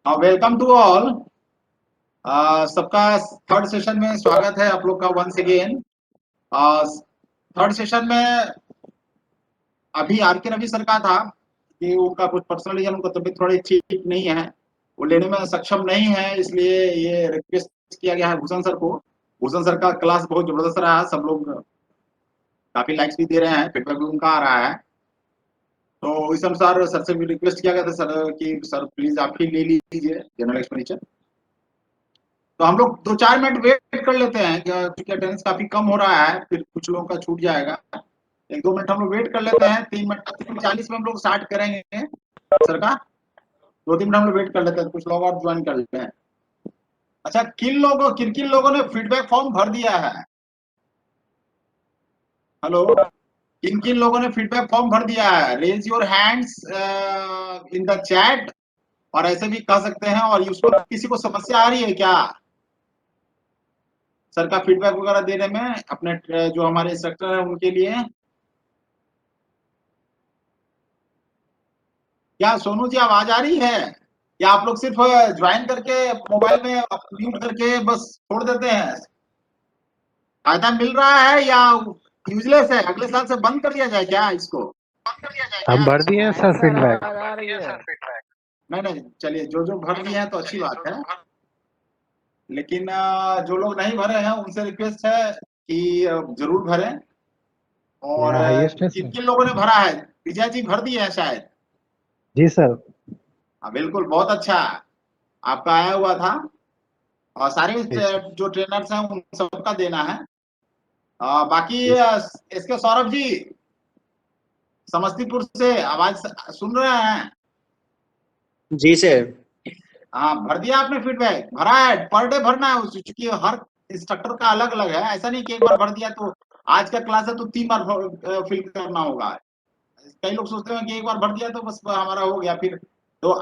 Welcome to all. सबका third session में स्वागत है आप लोग का वंस अगेन। थर्ड सेशन में अभी आर के रवि सर का था कि उनका कुछ पर्सनल रीजन, उनका तबीयत थोड़ी ठीक नहीं है, वो लेने में सक्षम नहीं है, इसलिए ये रिक्वेस्ट किया गया है भूषण सर को। भूषण सर का क्लास बहुत जबरदस्त रहा, सब लोग काफी लाइक्स भी दे रहे हैं, फीडबैक भी उनका आ रहा है। तो इस अनुसार सर से भी रिक्वेस्ट किया गया था सर कि सर प्लीज आप ही ले लीजिए जनरल एक्सपेंडिचर। तो हम लोग 2-4 मिनट वेट कर लेते हैं क्योंकि अटेंडेंस काफी कम हो रहा है, फिर कुछ लोगों का छूट जाएगा। 1-2 मिनट हम लोग वेट कर लेते हैं। 3 मिनट 3:40 में हम लोग स्टार्ट करेंगे सर का। 2-3 मिनट हम लोग वेट कर लेते हैं, कुछ लोग और ज्वाइन कर लेते हैं। अच्छा, किन किन लोगों ने फीडबैक फॉर्म भर दिया है? हेलो, किन किन लोगों ने फीडबैक फॉर्म भर दिया है? Raise your hands in the chat. और ऐसे भी कह सकते हैं। और उसको किसी को समस्या आ रही है क्या सर का फीडबैक वगैरह देने में, अपने जो हमारे इंस्ट्रक्टर है उनके लिए? क्या सोनू जी आवाज आ रही है? या आप लोग सिर्फ ज्वाइन करके मोबाइल में म्यूट करके बस छोड़ देते हैं? फायदा मिल रहा है या यूजलेस है? अगले साल से बंद कर दिया जाए क्या इसको? हम भर दिए हैं सर फीडबैक। नहीं नहीं, चलिए जो भर दिए हैं तो अच्छी बात है, लेकिन जो लोग नहीं भरे हैं उनसे रिक्वेस्ट है कि जरूर भरें। और मेरा हाईएस्ट है किन सर। किन लोगों ने भरा है? विजय जी भर दिए हैं शायद। जी सर। हाँ बिल्कुल, बहुत अच्छा, आपका आया हुआ था। और सारे जी सर। जो ट्रेनर्स हैं उन सबका देना है। बाकी जी सर। इसके सौरभ जी समस्तीपुर से आवाज सुन रहे हैं? जी सर। हाँ, भर दिया आपने फीडबैक? भरा है? पर डे भरना है क्योंकि हर इंस्ट्रक्टर का अलग अलग है, ऐसा नहीं कि एक बार भर दिया तो आज का क्लास है तो 3 बार फिल करना होगा। कई लोग सोचते हैं कि एक बार भर दिया तो बस हमारा हो गया। फिर तो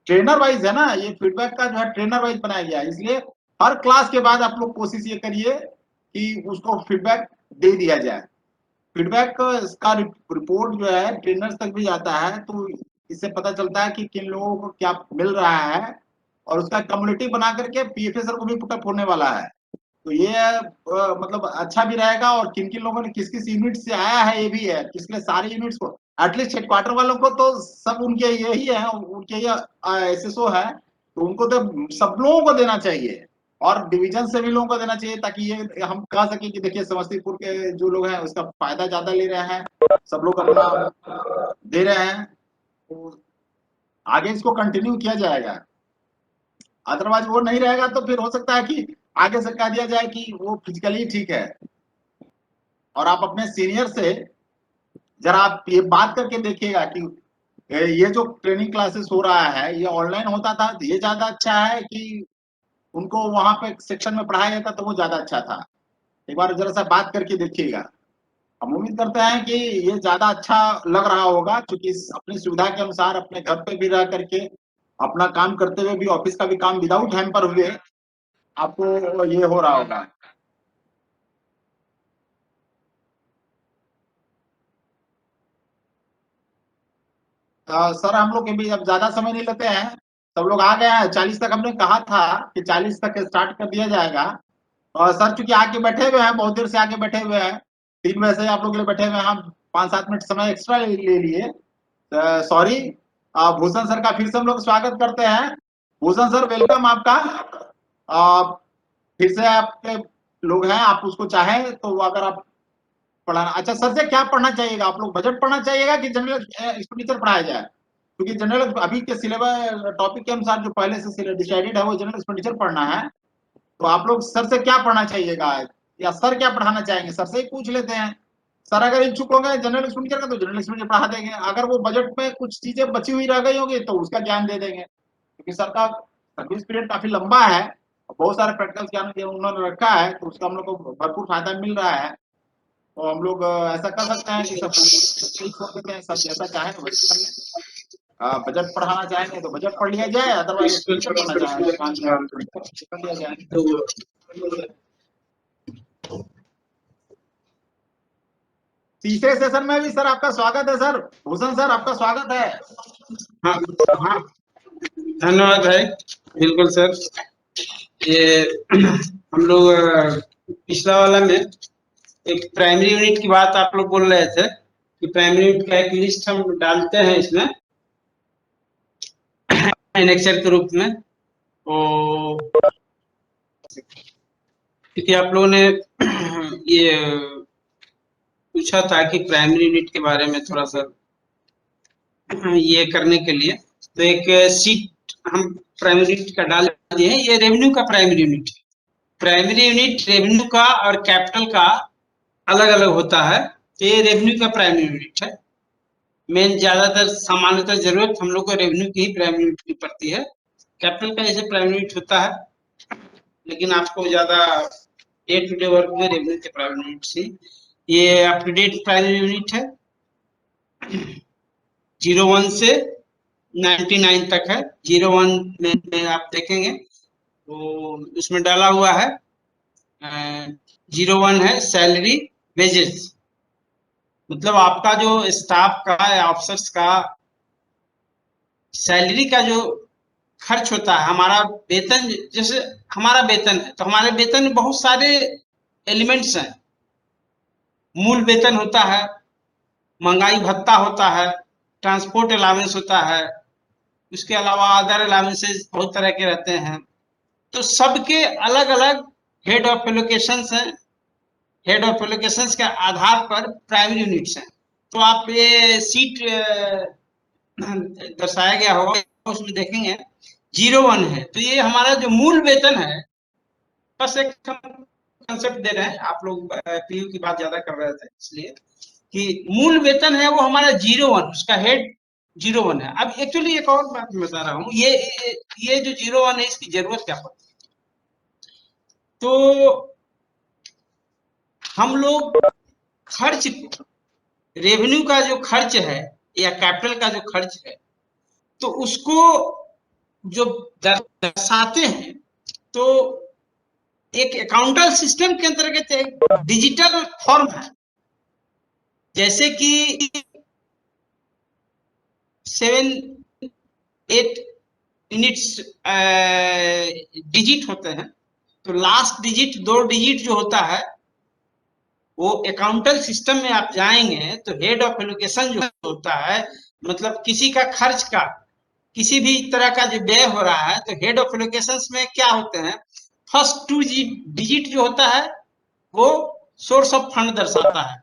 ट्रेनर वाइज है ना, ये फीडबैक का जो है ट्रेनर वाइज बनाया गया है, इसलिए हर क्लास के बाद आप लोग कोशिश ये करिए कि उसको फीडबैक दे दिया जाए। फीडबैक का रिपोर्ट जो है ट्रेनर्स तक भी जाता है, तो इससे पता चलता है कि किन लोगों को क्या मिल रहा है, और उसका कम्युनिटी बना करके पीएफए सर को भी पुटअप होने वाला है। तो ये मतलब अच्छा भी रहेगा, और किन किन लोगों ने किस किस यूनिट से आया है ये भी है, पिछले सारे यूनिट्स को, एटलीस्ट हेडक्वार्टर वालों को तो सब उनके यही है, उनके ये एसएसओ है, तो उनको तो सब लोगों को देना चाहिए, और डिवीजन से भी लोगों को देना चाहिए, ताकि ये हम कह सके कि देखिए समस्तीपुर के जो लोग हैं उसका फायदा ज्यादा ले रहे हैं, सब लोग अपना दे रहे हैं, तो आगे इसको कंटिन्यू किया जाएगा। अदरवाइज वो नहीं रहेगा तो फिर हो सकता है कि आगे से कह दिया जाए कि वो फिजिकली ठीक है। और आप अपने सीनियर से जरा आप ये बात करके देखिएगा कि ये जो ट्रेनिंग क्लासेस हो रहा है ये ऑनलाइन होता था तो ये ज्यादा अच्छा है कि उनको वहां पे सेक्शन में पढ़ाया जाता तो वो ज्यादा अच्छा था? एक बार जरा सा बात करके देखिएगा। हम उम्मीद करते हैं कि ये ज्यादा अच्छा लग रहा होगा, क्योंकि अपनी सुविधा के अनुसार अपने घर पे भी रह करके अपना काम करते हुए भी, ऑफिस का भी काम विदाउट हैम्पर हुए आपको ये हो रहा होगा। सर हम लोग के भी अब ज्यादा समय नहीं लेते हैं, सब लोग आ गए हैं। 40 तक हमने कहा था कि 40 तक स्टार्ट कर दिया जाएगा। और सर चूंकि आके बैठे हुए हैं, बहुत देर से आके बैठे हुए हैं, 3 बजे से आप लोग के लिए बैठे हुए हैं, हम 5-7 मिनट समय एक्स्ट्रा ले लिए, सॉरी। भूषण सर का फिर से हम लोग स्वागत करते हैं। भूषण सर वेलकम आपका। फिर से आपके लोग हैं, आप उसको चाहें तो अगर आप पढ़ाना, अच्छा सर से क्या पढ़ना चाहिएगा? आप लोग बजट पढ़ना चाहिएगा कि जनरल एक्सपेंडिचर पढ़ाया जाए? क्योंकि जनरल अभी के सिलेबस टॉपिक के अनुसार जो पहले से डिसाइडेड है वो जनरल एक्सपेंडिचर पढ़ना है। तो आप लोग सर से क्या पढ़ना चाहिएगा, या सर क्या पढ़ाना चाहेंगे? सर से ही पूछ लेते हैं। सर अगर इच्छुक होंगे जनरल एक्सपेंडिचर का तो जनरल एक्सपेंडिचर पढ़ा देंगे, अगर वो बजट में कुछ चीजें बची हुई रह गई होंगी तो उसका ज्ञान दे देंगे, क्योंकि सर का सर्विस पीरियड काफी लंबा है, बहुत सारे प्रैक्टिकल ज्ञान उन्होंने रखा है, तो उसका हम लोग को भरपूर फायदा मिल रहा है। तो हम लोग ऐसा कर सकते हैं कि सब छोड़ देते हैं, सब जैसा चाहे वैसे कर लें। बजट पढ़ाना चाहेंगे तो बजट पढ़ लिया जाए, अदरवाइज एक्सपेंडिचर पढ़ना चाहेंगे कर लिया जाए। तीसरे सेशन में भी सर आपका स्वागत है सर। भूषण सर आपका स्वागत है। हाँ हाँ धन्यवाद भाई। बिल्कुल सर, ये हम लोग पिछला वाला में एक प्राइमरी यूनिट की बात आप लोग बोल रहे थे कि प्राइमरी यूनिट का एक लिस्ट हम डालते हैं इसमें एनेक्सर के रूप में। तो क्योंकि आप लोगों ने ये पूछा था कि प्राइमरी यूनिट के बारे में थोड़ा सा ये करने के लिए, तो एक सीट हम प्राइमरी यूनिट का डाल दिए हैं। ये रेवेन्यू का प्राइमरी यूनिट है। प्राइमरी यूनिट रेवेन्यू का और कैपिटल का अलग अलग होता है। तो ये रेवेन्यू का प्राइमरी यूनिट है। मेन ज्यादातर सामान्यतः जरूरत हम लोग को रेवेन्यू की ही प्राइमरी यूनिट की पड़ती है। कैपिटल का जैसे प्राइमरी यूनिट होता है, लेकिन आपको ज्यादा डे टू डे वर्क में रेवेन्यू के प्राइमरी यूनिट से ये up to date primary unit है। 01 से 99 तक है। 01 में आप देखेंगे तो उसमें डाला हुआ है 01 है सैलरी वेजेस, मतलब आपका जो स्टाफ का या ऑफिसर्स का सैलरी का जो खर्च होता है। हमारा वेतन, जैसे हमारा वेतन है तो हमारे वेतन में बहुत सारे एलिमेंट्स हैं। मूल वेतन होता है, महंगाई भत्ता होता है, ट्रांसपोर्ट अलाउंस होता है, उसके अलावा अदर अलाउंसेस बहुत तरह के रहते हैं। तो सबके अलग अलग हेड ऑफ एलोकेशंस हैं। हेड ऑफ एलोकेशंस के आधार पर प्राइमरी यूनिट्स हैं। तो आप ये सीट दर्शाया गया होगा, उसमें देखेंगे 01 है तो ये हमारा जो मूल वेतन है। बस एक कंसेप्ट दे रहे हैं, आप लोग पीयू की बात ज्यादा कर रहे थे इसलिए कि मूल वेतन है वो हमारा 01, उसका हेड 01 है। अब एक्चुअली एक और बात मैं बता रहा हूँ, ये जो 01 है इसकी जरूरत क्या पड़ती है। तो हम लोग खर्च, रेवेन्यू का जो खर्च है या कैपिटल का जो खर्च है, तो उसको जो दर्शाते हैं तो एक अकाउंटल सिस्टम के अंतर्गत एक डिजिटल फॉर्म है। जैसे कि 7-8 यूनिट्स डिजिट होते हैं, तो लास्ट डिजिट 2 डिजिट जो होता है वो अकाउंटल सिस्टम में आप जाएंगे तो हेड ऑफ एलोकेशन जो होता है, मतलब किसी का खर्च का, किसी भी तरह का जो व्यय हो रहा है, तो हेड ऑफ एलोकेशंस में क्या होते हैं, फर्स्ट 2 डिजिट जो होता है वो सोर्स ऑफ फंड दर्शाता है।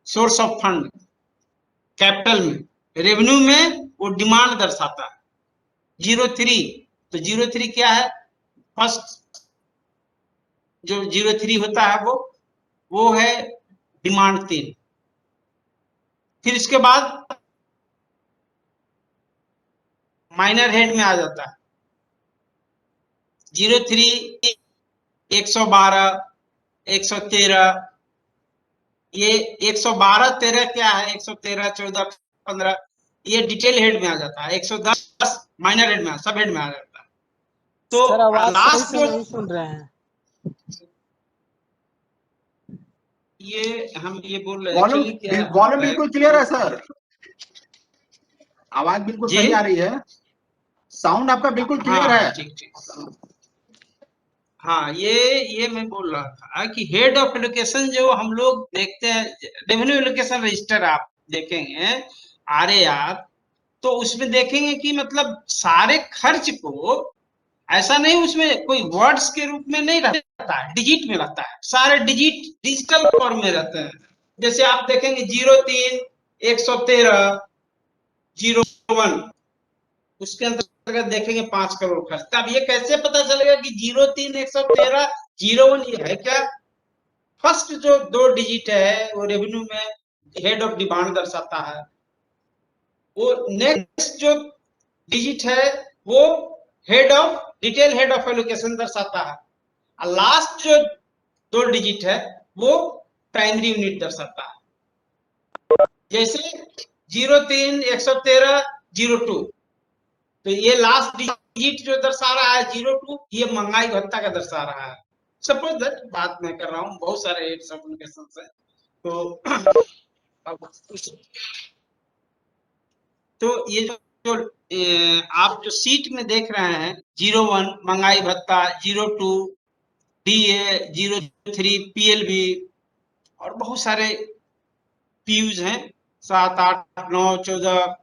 सोर्स ऑफ फंड कैपिटल में, रेवेन्यू में वो डिमांड दर्शाता है। 03, तो 03 क्या है, फर्स्ट जो 03 होता है वो है डिमांड 3। फिर इसके बाद माइनर हेड में आ जाता है 03, 112, 113। ये 112, 13 क्या है, 113, 14, 15 ये डिटेल हेड में आ जाता है। 110 माइनर हेड में, सब हेड में आ जाता है। तो सर आवाज सही लास्ट से जो नहीं सुन रहे हैं। ये हम ये बोल रहे हैं वॉल्यूम actually क्या है, वॉल्यूम बिल्कुल क्लियर है सर, आवाज बिल्कुल जी? सही आ रही है, साउंड आपका बिल्कुल क्लियर है। ठीक ठीक। हाँ, ये मैं बोल रहा था कि हेड ऑफ एलोकेशन जो हम लोग देखते हैं, रेवेन्यू एलोकेशन रजिस्टर आप देखेंगे RAR, तो उसमें देखेंगे कि मतलब सारे खर्च को ऐसा नहीं, उसमें कोई वर्ड्स के रूप में नहीं रहता है, डिजिट में रहता है। सारे डिजिट डिजिटल फॉर्म में रहते हैं। जैसे आप देखेंगे 03, 113, 01, उसके अंतर्गत देखेंगे 5 करोड़ खर्च। तब ये कैसे पता चलेगा कि 03, 113, 01 ये है क्या? फर्स्ट जो 2 डिजिट है वो रेवेन्यू में हेड ऑफ डिमांड दर्शाता है। वो नेक्स्ट जो डिजिट है वो head of detail head of allocation दर्शाता है। और लास्ट जो 2 डिजिट है वो प्राइमरी यूनिट दर्शाता है। जैसे 03, 113, 02, तो ये लास्ट डिजिट जो दर्शा रहा है 02, ये महंगाई भत्ता का दर्शा रहा है। सपोज दैट बात मैं कर रहा हूँ, बहुत सारे हेड्स ऑफ एलोकेशन है। तो ये जो आप जो सीट में देख रहे हैं 01 महंगाई भत्ता, 02 DA, 03 PLB और बहुत सारे पीयूज हैं 7, 8, 9, 14,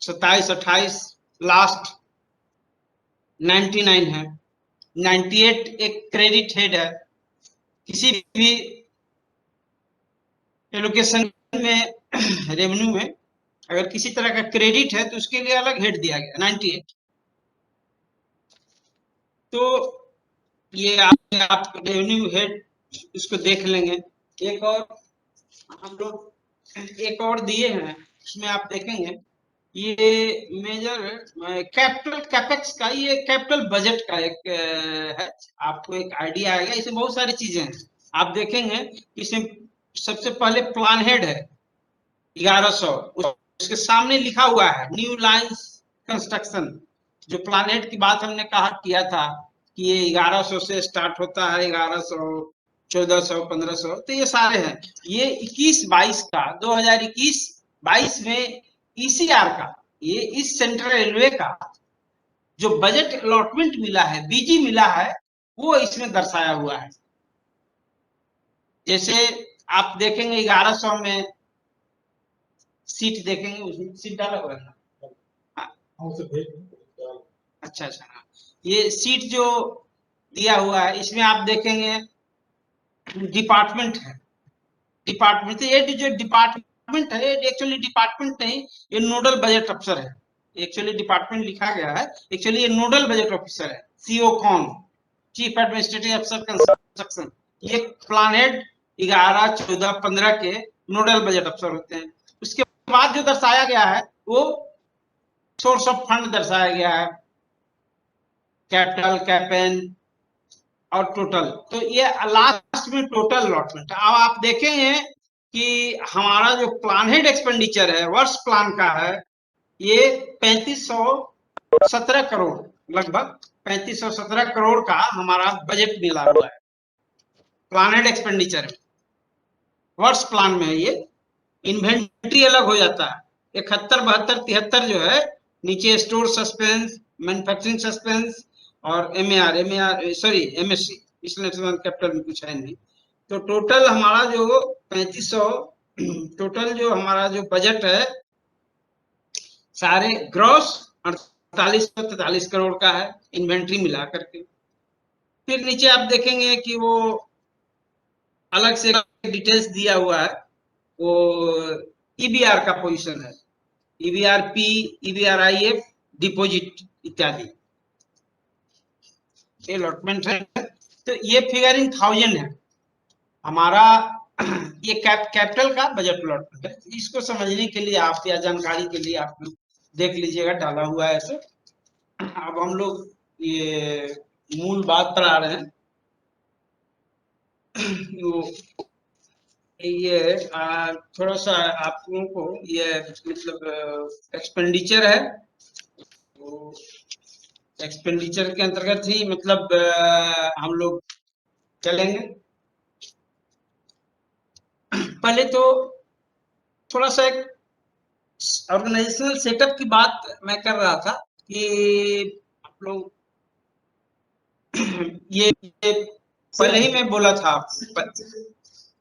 27, 28, लास्ट 99 है। 98 एक क्रेडिट हेड है। किसी भी एलोकेशन में रेवेन्यू में अगर किसी तरह का क्रेडिट है तो उसके लिए अलग हेड दिया गया 98। तो ये आप रेवेन्यू हेड इसको देख लेंगे। एक और हम लोग एक और दिए हैं, इसमें आप देखेंगे ये मेजर कैपिटल कैपेक्स का, ये कैपिटल बजट का एक है। आपको एक आइडिया आएगा। इसमें बहुत सारी चीजें हैं। आप देखेंगे इसमें सबसे पहले प्लान हेड है 1100, उसके सामने लिखा हुआ है न्यू लाइंस कंस्ट्रक्शन। जो प्लान हेड की बात हमने कहा किया था कि ये 1100 से स्टार्ट होता है, 1100, 1400, 1500, तो ये सारे हैं। ये 21-22 का 2021-22 में ECR का, ये इस सेंट्रल रेलवे का जो बजट अलॉटमेंट मिला है, बीजी मिला है, वो इसमें दर्शाया हुआ है। जैसे आप देखेंगे 1100 में सीट देखेंगे, उसमें सीट डाला हुआ है। अच्छा अच्छा, ये सीट जो दिया हुआ है इसमें आप देखेंगे डिपार्टमेंट है। डिपार्टमेंट, तो ये जो डिपार्टमेंट है एक्चुअली डिपार्टमेंट नहीं, ये नोडल बजट अफसर है। एक्चुअली डिपार्टमेंट लिखा गया है, एक्चुअली ये नोडल बजट ऑफिसर है। CO कौन, चीफ एडमिनिस्ट्रेटिव अफसर कंस्ट्रक्शन। ये प्लान हेड 11, 14, 15 के नोडल बजट अफसर होते हैं। उसके बाद जो दर्शाया गया है वो सोर्स ऑफ फंड दर्शाया गया है, कैपिटल, कैपेन और टोटल। तो ये लास्ट में टोटल अलॉटमेंट। अब आप देखेंगे कि हमारा जो प्लान हेड एक्सपेंडिचर है वर्ष प्लान का है, ये 3517 करोड़, लगभग 3517 करोड़ का हमारा बजट मिला हुआ है। प्लान हेड एक्सपेंडिचर वर्ष प्लान में है। ये इन्वेंट्री अलग हो जाता है, 71, 72, 73 जो है नीचे स्टोर सस्पेंस, मैन्युफैक्चरिंग सस्पेंस और MSC, मिसलेनियस कैपिटल में कुछ है नहीं। तो टोटल हमारा जो 3500, टोटल जो हमारा जो बजट है सारे ग्रॉस 4843 करोड़ का है, इन्वेंट्री मिला करके। फिर नीचे आप देखेंगे कि वो अलग से डिटेल्स दिया हुआ है, वो EBR का पोजीशन है, EBRP, EBRIF, डिपॉजिट इत्यादि अलॉटमेंट है। तो ये फिगर इन 1000 है हमारा। ये कैपिटल का बजट अलॉटमेंट है। इसको समझने के लिए आप या जानकारी के लिए आप देख लीजिएगा, डाला हुआ है ऐसे। अब हम लोग ये मूल बात पर आ रहे हैं। ये थोड़ा सा आप लोगों को ये मतलब एक्सपेंडिचर है, तो एक्सपेंडिचर के अंतर्गत ही मतलब हम लोग चलेंगे। पहले तो थोड़ा सा एक ऑर्गेनाइजेशनल सेटअप की बात मैं कर रहा था कि आप लोग ये पहले ही मैं बोला था।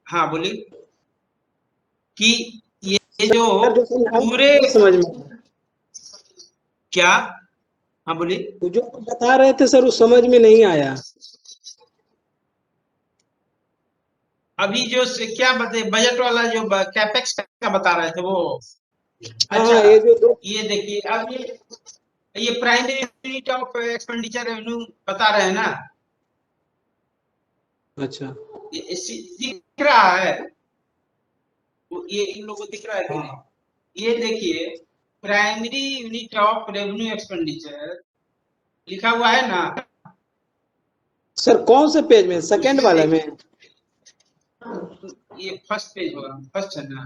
हाँ बोलिए कि ये जो पूरे समझ में क्या, हाँ बोलिए। जो बता रहे थे सर वो समझ में नहीं आया। अभी जो क्या बते बजट वाला जो कैपेक्स का बता रहे थे वो, अच्छा ये जो ये देखिए, अब ये primary unit of expenditure revenue बता रहे हैं ना। अच्छा दिख रहा है, ये इन लोगों को दिख रहा है कि नहीं? ये देखिए primary unit of revenue expenditure लिखा हुआ है ना सर। कौन से पेज में, सेकंड वाले में? ये फर्स्ट पेज होगा, फर्स्ट है ना,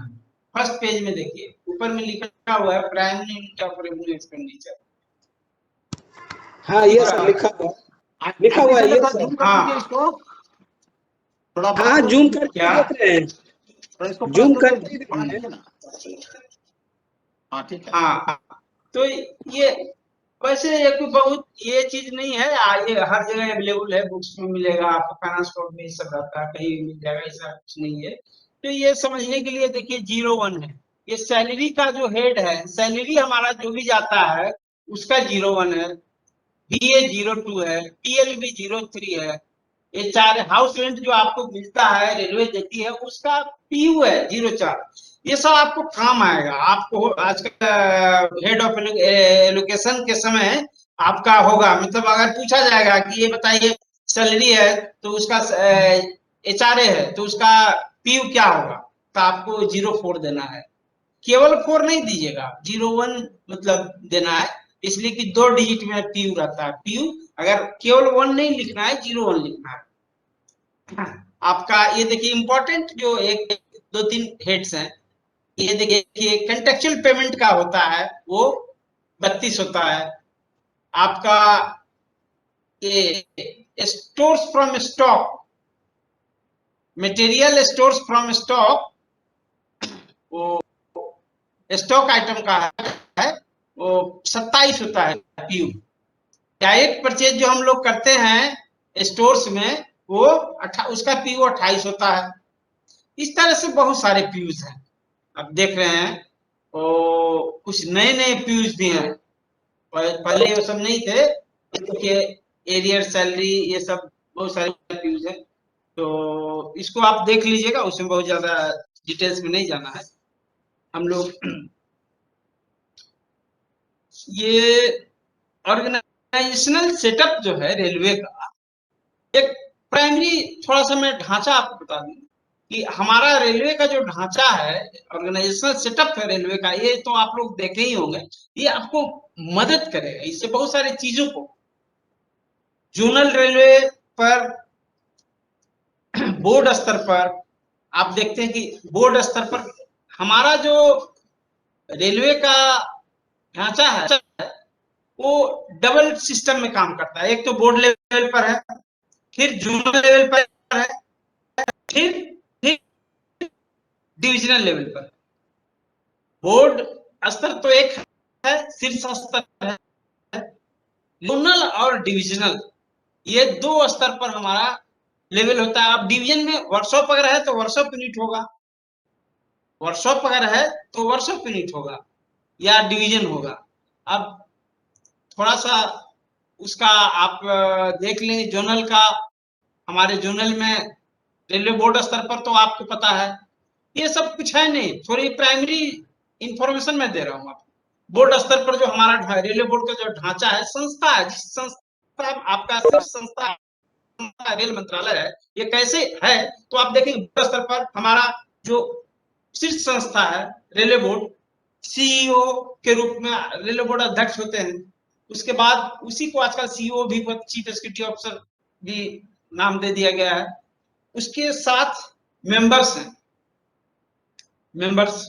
फर्स्ट पेज में देखिए ऊपर में लिखा हुआ है primary unit of revenue expenditure. हाँ ये सर लिखा हुआ है ये सर। हाँ इसको थोड़ा हाँ जूम करके क्या? देख रहे हैं, इसको जूम करके देख रहे हैं। हाँ ठीक है। हाँ तो ये वैसे ये कोई बहुत ये चीज नहीं है, ये हर जगह अवेलेबल है, बुक्स में मिलेगा आपको, फाइनेंस कोड में सब रहता है, कहीं मिल जाएगा, ऐसा कुछ नहीं है। तो ये समझने के लिए देखिए 01 है, ये सैलरी का जो हेड है, सैलरी हमारा जो भी जाता है उसका 01 है, BA 02 है, PLB 03 है, ये 4 हाउस रेंट जो आपको मिलता है, रेलवे देती है, उसका PU है 04। ये सब आपको काम आएगा, आपको आजकल हेड ऑफ एलोकेशन के समय आपका होगा, मतलब अगर पूछा जाएगा कि ये बताइए सैलरी है तो उसका HRA है तो उसका PU क्या होगा, तो आपको 04 देना है, केवल 4 नहीं दीजिएगा, 01 मतलब देना है, इसलिए कि 2 डिजिट में PU रहता है। PU अगर केवल 1 नहीं लिखना है, 01 लिखना है। आपका ये देखिए इंपॉर्टेंट जो 1 2 3 हेड्स हैं, ये देखिए कि कंटेक्चुअल पेमेंट का होता है वो 32 होता है। आपका ये stores from stock, material stores from stock, वो स्टॉक आइटम का है वो 27 होता है PU। डायरेक्ट परचेज जो हम लोग करते हैं स्टोर्स में वो उसका PU 28 होता है। इस तरह से बहुत सारे PUs हैं, अब देख रहे हैं, तो कुछ नए नए PUs भी हैं, पहले ये सब नहीं थे, क्योंकि एरियर सैलरी ये सब बहुत सारे PUs हैं, तो इसको आप देख लीजिएगा, उसमें बहुत ज्यादा डिटेल्स में नहीं जाना है हम लोग। ये ऑर्गेनाइजेशनल सेटअप जो है रेलवे का, एक प्राइमरी थोड़ा सा मैं ढांचा आपको बता दूं कि हमारा रेलवे का जो ढांचा है, ऑर्गेनाइजेशनल सेटअप है रेलवे का, ये तो आप लोग देखे ही होंगे, ये आपको मदद करेगा इससे बहुत सारी चीजों को। जोनल रेलवे पर, बोर्ड स्तर पर आप देखते हैं कि बोर्ड स्तर पर हमारा जो रेलवे का ढांचा है वो डबल सिस्टम में काम करता है, एक तो बोर्ड लेवल पर है, फिर जोनल लेवल पर है, फिर डिविजनल लेवल पर। बोर्ड स्तर तो एक है, शीर्ष स्तर है, जोनल और डिविजनल, ये 2 स्तर पर हमारा लेवल होता है। अब डिवीजन में वर्कशॉप अगर है तो वर्कशॉप यूनिट होगा, वर्कशॉप अगर है तो वर्कशॉप यूनिट होगा या डिवीजन होगा। अब थोड़ा सा उसका आप देख लें जोनल का, हमारे जोनल में रेलवे बोर्ड स्तर पर तो आपको पता है ये सब कुछ है नहीं, थोड़ी प्राइमरी इंफॉर्मेशन मैं दे रहा हूँ आपको। बोर्ड स्तर पर जो हमारा रेलवे बोर्ड का जो ढांचा है, संस्था है, जिस संस्था आपका सिर्फ संस्था रेल मंत्रालय है, ये कैसे है तो आप देखेंगे बोर्ड स्तर पर हमारा जो शीर्ष संस्था है रेलवे बोर्ड, CEO के रूप में रेलवे बोर्ड अध्यक्ष होते हैं, उसके बाद उसी को आजकल CEO भी, चीफ एग्जीक्यूटिव ऑफिसर भी नाम दे दिया गया है। उसके साथ मेंबर्स हैं, मेंबर्स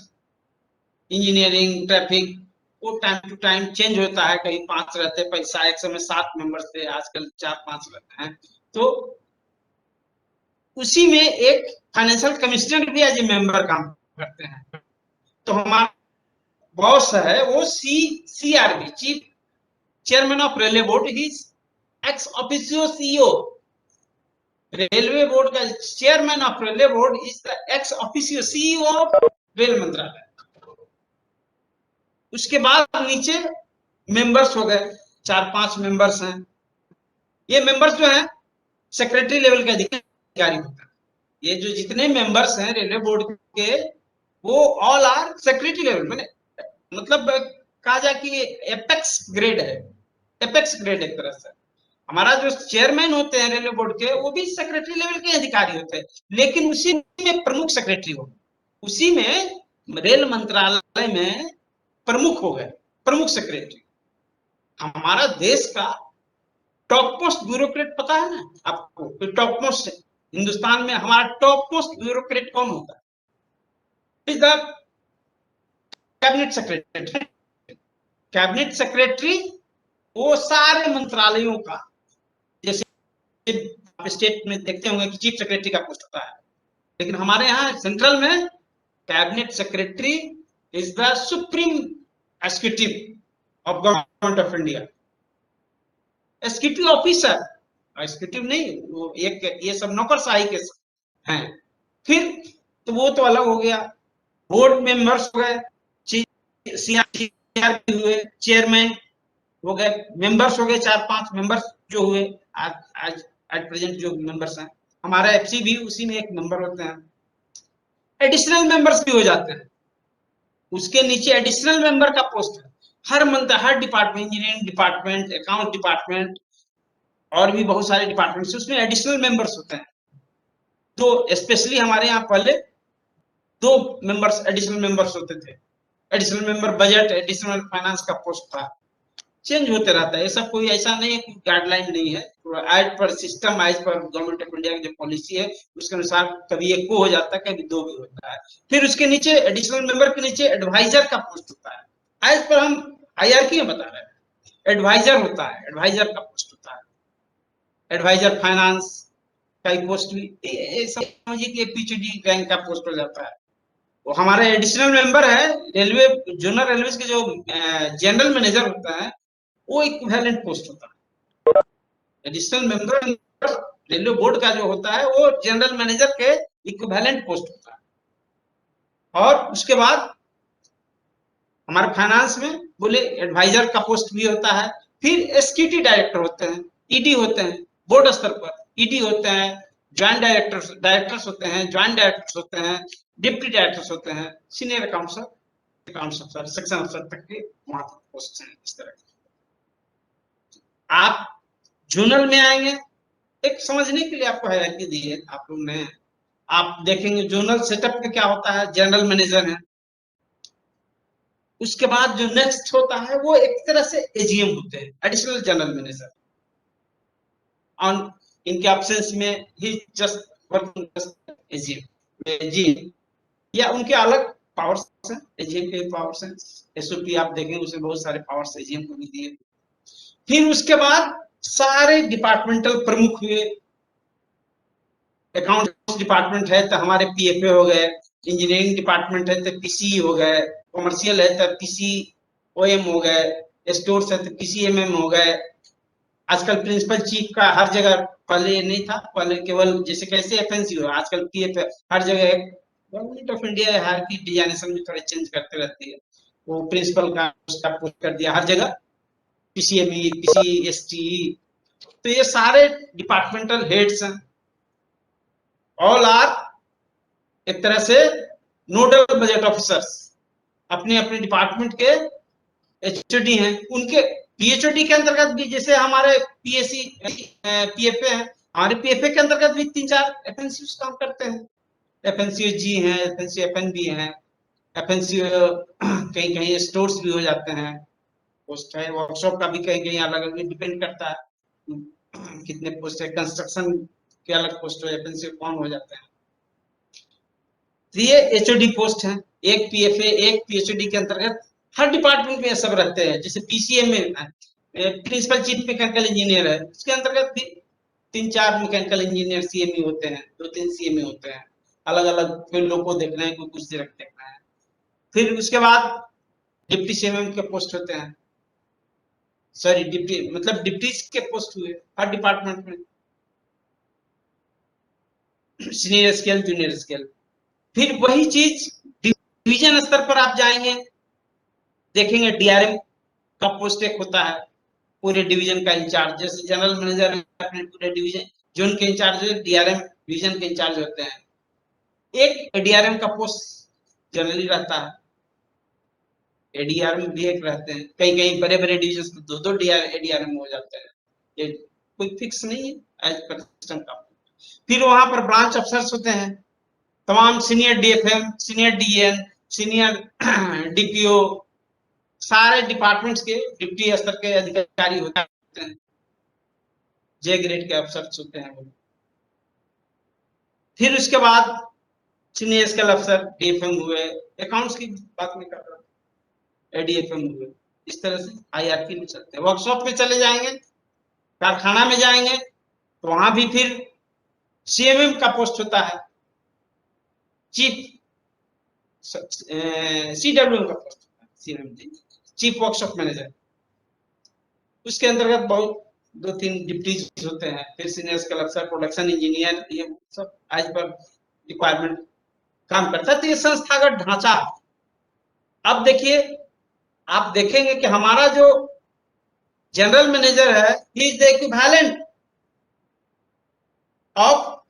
इंजीनियरिंग, ट्रैफिक, वो टाइम टू टाइम चेंज होता है, कहीं 5 रहते हैं, पैसा एक समय 7 मेंबर्स थे, आजकल 4-5 रहते हैं। तो उसी में एक फाइनेंशियल कमिश्नर भी एज ए मेंबर काम करते हैं। तो हमारा बॉस है वो CRB, chief chairman of railway board, he ex officio CEO। Railway board का chairman of railway board is the ex officio CEO of रेल मंत्रालय। उसके बाद नीचे मेंबर्स हो गए, 4-5 मेंबर्स हैं। ये मेंबर्स जो हैं सेक्रेटरी लेवल के अधिकारी होते हैं। ये जो जितने मेंबर्स हैं रेलवे बोर्ड के, वो ऑल आर सेक्रेटरी लेवल में, मतलब कहा जाए कि एपेक्स ग्रेड है, एपेक्स ग्रेड एक तरह से। हमारा जो चेयरमैन होते हैं रेलवे बोर्ड के, वो भी सेक्रेटरी लेवल के अधिकारी होते हैं, लेकिन उसी में प्रमुख सेक्रेटरी हो, उसी में रेल मंत्रालय में प्रमुख हो गए, प्रमुख सेक्रेटरी। हमारा देश का टॉप मोस्ट ब्यूरोक्रेट पता है ना आपको, तो टॉप मोस्ट हिंदुस्तान में हमारा टॉप मोस्ट ब्यूरोक्रेट कौन होता है? Is the cabinet secretary. Cabinet secretary वो सारे मंत्रालयों का, जैसे आप स्टेट में देखते होंगे कि चीफ सेक्रेटरी का पोस्ट होता है, लेकिन हमारे यहाँ सेंट्रल में cabinet secretary is the supreme executive of government of India. Executive officer, executive नहीं, वो एक ये सब नौकरशाही के हैं। फिर तो वो तो अलग हो गया। बोर्ड मेंबर्स हो गए, सीआर हुए, चेयरमैन हो गए, मेंबर्स हो गए 4-5 मेंबर्स जो हुए आज आज आज प्रेजेंट जो मेंबर्स हैं। हमारा एफसी भी उसी में एक मेंबर होते हैं। एडिशनल मेंबर्स भी हो जाते हैं, उसके नीचे एडिशनल मेंबर का पोस्ट है। हर मंथ हर department, engineering department, account department और भी बहुत सारे डिपार्टमेंट्स उसमें एडिशनल मेंबर्स होते हैं। तो स्पेशली हमारे यहाँ पहले 2 मेंबर्स एडिशनल मेंबर्स होते थे। Additional member budget, additional finance का पोस्ट था। चेंज होते रहता है, ये सब कोई ऐसा नहीं है, कोई गाइडलाइन नहीं है। As per system, as per government of India की जो पॉलिसी है उसके अनुसार कभी 1 को हो जाता है, कभी 2 भी होता है। फिर उसके नीचे एडिशनल मेंबर के नीचे एडवाइजर का पोस्ट होता है। एज पर हम हायरार्की में बता रहे हैं, एडवाइजर होता है, एडवाइजर का पोस्ट होता है। एडवाइजर फाइनेंस का पोस्ट भी समझिए कि पीएचडी रैंक का पोस्ट हो जाता है। वो हमारे एडिशनल मेंबर है रेलवे, जोनल रेलवे के जो जनरल मैनेजर होता है वो इक्विवेलेंट पोस्ट होता है। एडिशनल मेंबर रेलवे बोर्ड का जो होता है वो जनरल मैनेजर के इक्विवेलेंट पोस्ट होता है। और उसके बाद हमारे फाइनेंस में बोले एडवाइजर का पोस्ट भी होता है। फिर एसक्यूटी डायरेक्टर होते हैं, ईडी होते हैं बोर्ड स्तर पर, ईडी होते हैं, ज्वाइंट डायरेक्टर्स होते हैं, ज्वाइंट डायरेक्टर्स होते हैं, डिप्टी डायरेक्टर्स होते हैं, सीनियर अकाउंट्स अफसर, सेक्शन अफसर तक के वहां तक पोस्ट हैं। इस तरह आप जोनल में आएंगे, एक समझने के लिए आपको हायरार्की दी है आप लोग ने। आप देखेंगे जोनल सेटअप में क्या होता है, जनरल मैनेजर है। उसके बाद जो नेक्स्ट होता है वो एक तरह से एजीएम होते हैं, एडिशनल जनरल मैनेजर। ऑन इनके एब्सेंस में ही जस्ट वर्किंग एजीएम या उनके अलग पावर्स हैं, एजीएम के पावर्स हैं। एसओपी आप देखेंगे उसमें बहुत सारे पावर्स एजीएम को भी दिए। फिर उसके बाद सारे डिपार्टमेंटल प्रमुख हुए। अकाउंट्स डिपार्टमेंट है तो हमारे पीएफए हो गए, इंजीनियरिंग डिपार्टमेंट है तो पीसी हो गए, कॉमर्शियल है तो पीसीओएम हो गए, स्टोर्स है तो पीसीएमएम हो गए। आजकल प्रिंसिपल चीफ का हर जगह, पहले ये नहीं था, पहले केवल जैसे कैसे एफएनसी हो, आजकल पीएफ हर जगह। Government of India hierarchy designation में थोड़े चेंज करते रहती है। वो प्रिंसिपल का उसका पोस्ट कर दिया हर जगह, पीसीएमई, पीसीएसटी। तो ये सारे डिपार्टमेंटल हेड्स हैं, ऑल आर एक तरह से नोडल बजट ऑफिसर्स, अपने अपने डिपार्टमेंट के एचओडी हैं। उनके पीएचओडी के अंतर्गत भी जैसे हमारे पीएससी पीएफए हैं, हमारे पीएफए के अंतर्गत भी 3-4 एफएनसी काम करते हैं। एफएनसी जी हैं, एफएनसी एफएनबी हैं, एफएनसी कहीं कहीं स्टोर्स भी हो जाते हैं। पोस्ट है वर्कशॉप का भी कहीं कहीं अलग अलग डिपेंड करता है कितने पोस्ट है। कंस्ट्रक्शन के अलग पोस्ट हो, एफएनसी कौन हो जाते हैं। तो ये एचओडी पोस्ट है, एक पीएफए एक पीएचडी के अंतर्गत हर डिपार्टमेंट में सब रहते हैं। जैसे पीसीएम में प्रिंसिपल चीफ मैकेनिकल इंजीनियर है, उसके अंतर्गत भी 3-4 मैकेनिकल इंजीनियर सीएमई होते हैं, 2-3 सीएमई होते हैं। अलग अलग फील्डों को देखना है, कोई कुछ देखना है। फिर उसके बाद डिप्टी सीएमएम के पोस्ट होते हैं, सॉरी डिप्टी मतलब डिप्टी के पोस्ट हुए हर डिपार्टमेंट में, सीनियर स्केल जूनियर स्केल। फिर वही चीज डिवीजन स्तर पर आप जाएंगे, देखेंगे डीआरएम का पोस्ट एक होता है, पूरे डिवीजन का इंचार्ज। जैसे जनरल मैनेजर अपने पूरे डिवीजन जोन के इंचार्ज, डीआरएम डिवीजन के इंचार्ज होते हैं। एक एडीआरएम का पोस्ट जनरली रहता है, एडीआरएम भी एक रहते हैं। कई कई बड़े बड़े डिवीजन 2-2 एडीआरएम हो जाते हैं, ये कोई फिक्स नहीं है एज पर सिस्टम का। फिर वहां पर ब्रांच अफसर्स होते हैं, तमाम senior DFM, senior DN, senior DPO, सारे डिपार्टमेंट्स के डिप्टी स्तर के अधिकारी होते हैं, जे ग्रेड के अफसर्स होते हैं वो। फिर उसके बाद सीनियर स्केल अफसर डीएफएम हुए, अकाउंट्स की बात नहीं कर रहा, एडीएफएम हुए। इस तरह से हायरार्की में चलते हैं। वर्कशॉप में चले जाएंगे, कारखाना में जाएंगे तो वहां भी फिर सीएमएम का पोस्ट होता है, चीफ सीडब्ल्यूएम का पोस्ट होता है, सीएमएम चीफ वर्कशॉप मैनेजर। उसके अंतर्गत बहुत 2-3 डिप्टीज होते हैं, फिर सीनियर स्किल अफसर, प्रोडक्शन इंजीनियर, ये सब एज पर रिक्वायरमेंट काम करता है। तो ये संस्थागत ढांचा। अब देखिए, आप देखेंगे कि हमारा जो जनरल मैनेजर है, he is the equivalent of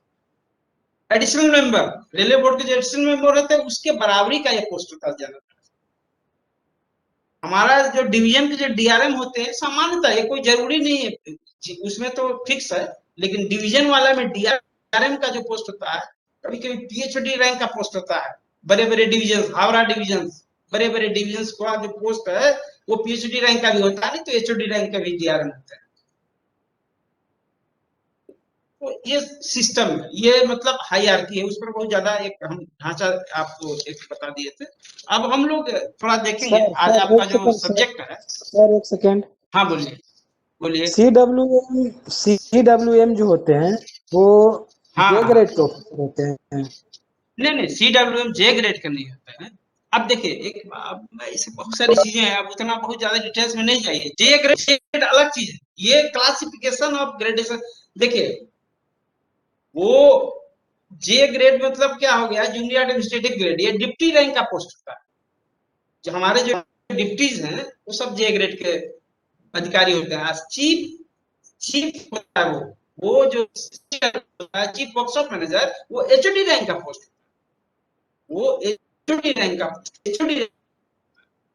additional member. Railway board के जो एडिशनल मेंबर होते हैं उसके बराबरी का ये पोस्ट होता है जनरल। हमारा जो डिवीजन के जो डीआरएम होते हैं, सामान्यतः ये कोई जरूरी नहीं है, उसमें तो फिक्स है, लेकिन डिवीजन वाला में डीआरएम का जो पोस्ट होता है, कभी कभी पीएचडी रैंक का पोस्ट होता है। बड़े बड़े डिवीजन, हावड़ा डिवीजन, बड़े बड़े डिवीजन का जो पोस्ट है वो पीएचडी रैंक का भी होता है, नहीं तो एचओडी रैंक का भी डीआरएम होता है। तो ये सिस्टम है, ये मतलब हायरार्की है, उस पर बहुत ज्यादा एक हम ढांचा आपको एक बता दिए थे। अब हम लोग थोड़ा देखेंगे आज आपका जो सब्जेक्ट है। सर एक सेकेंड। हाँ बोलिए बोलिए। सीडब्ल्यूएम जो होते हैं वो हाँ जे ग्रेड के ऑफिसर होते हैं। नहीं, सीडब्ल्यूएम जे ग्रेड का नहीं होता है। अब देखिए, एक ऐसे बहुत सारी चीजें हैं, अब उतना बहुत ज्यादा डिटेल्स में नहीं जाइए। जे ग्रेड अलग चीज है, ये क्लासिफिकेशन ऑफ ग्रेडेशन। देखिए, वो जे ग्रेड मतलब क्या हो गया, जूनियर एडमिनिस्ट्रेटिव ग्रेड, ये डिप्टी रैंक का पोस्ट होता है। जो हमारे जो डिप्टीज हैं वो सब जे ग्रेड के अधिकारी होते हैं। चीफ होता है वो जो चीफ वर्कशॉप मैनेजर, वो एचओडी रैंक का पोस्ट होता है। वो एचओडी रैंक का एचओडी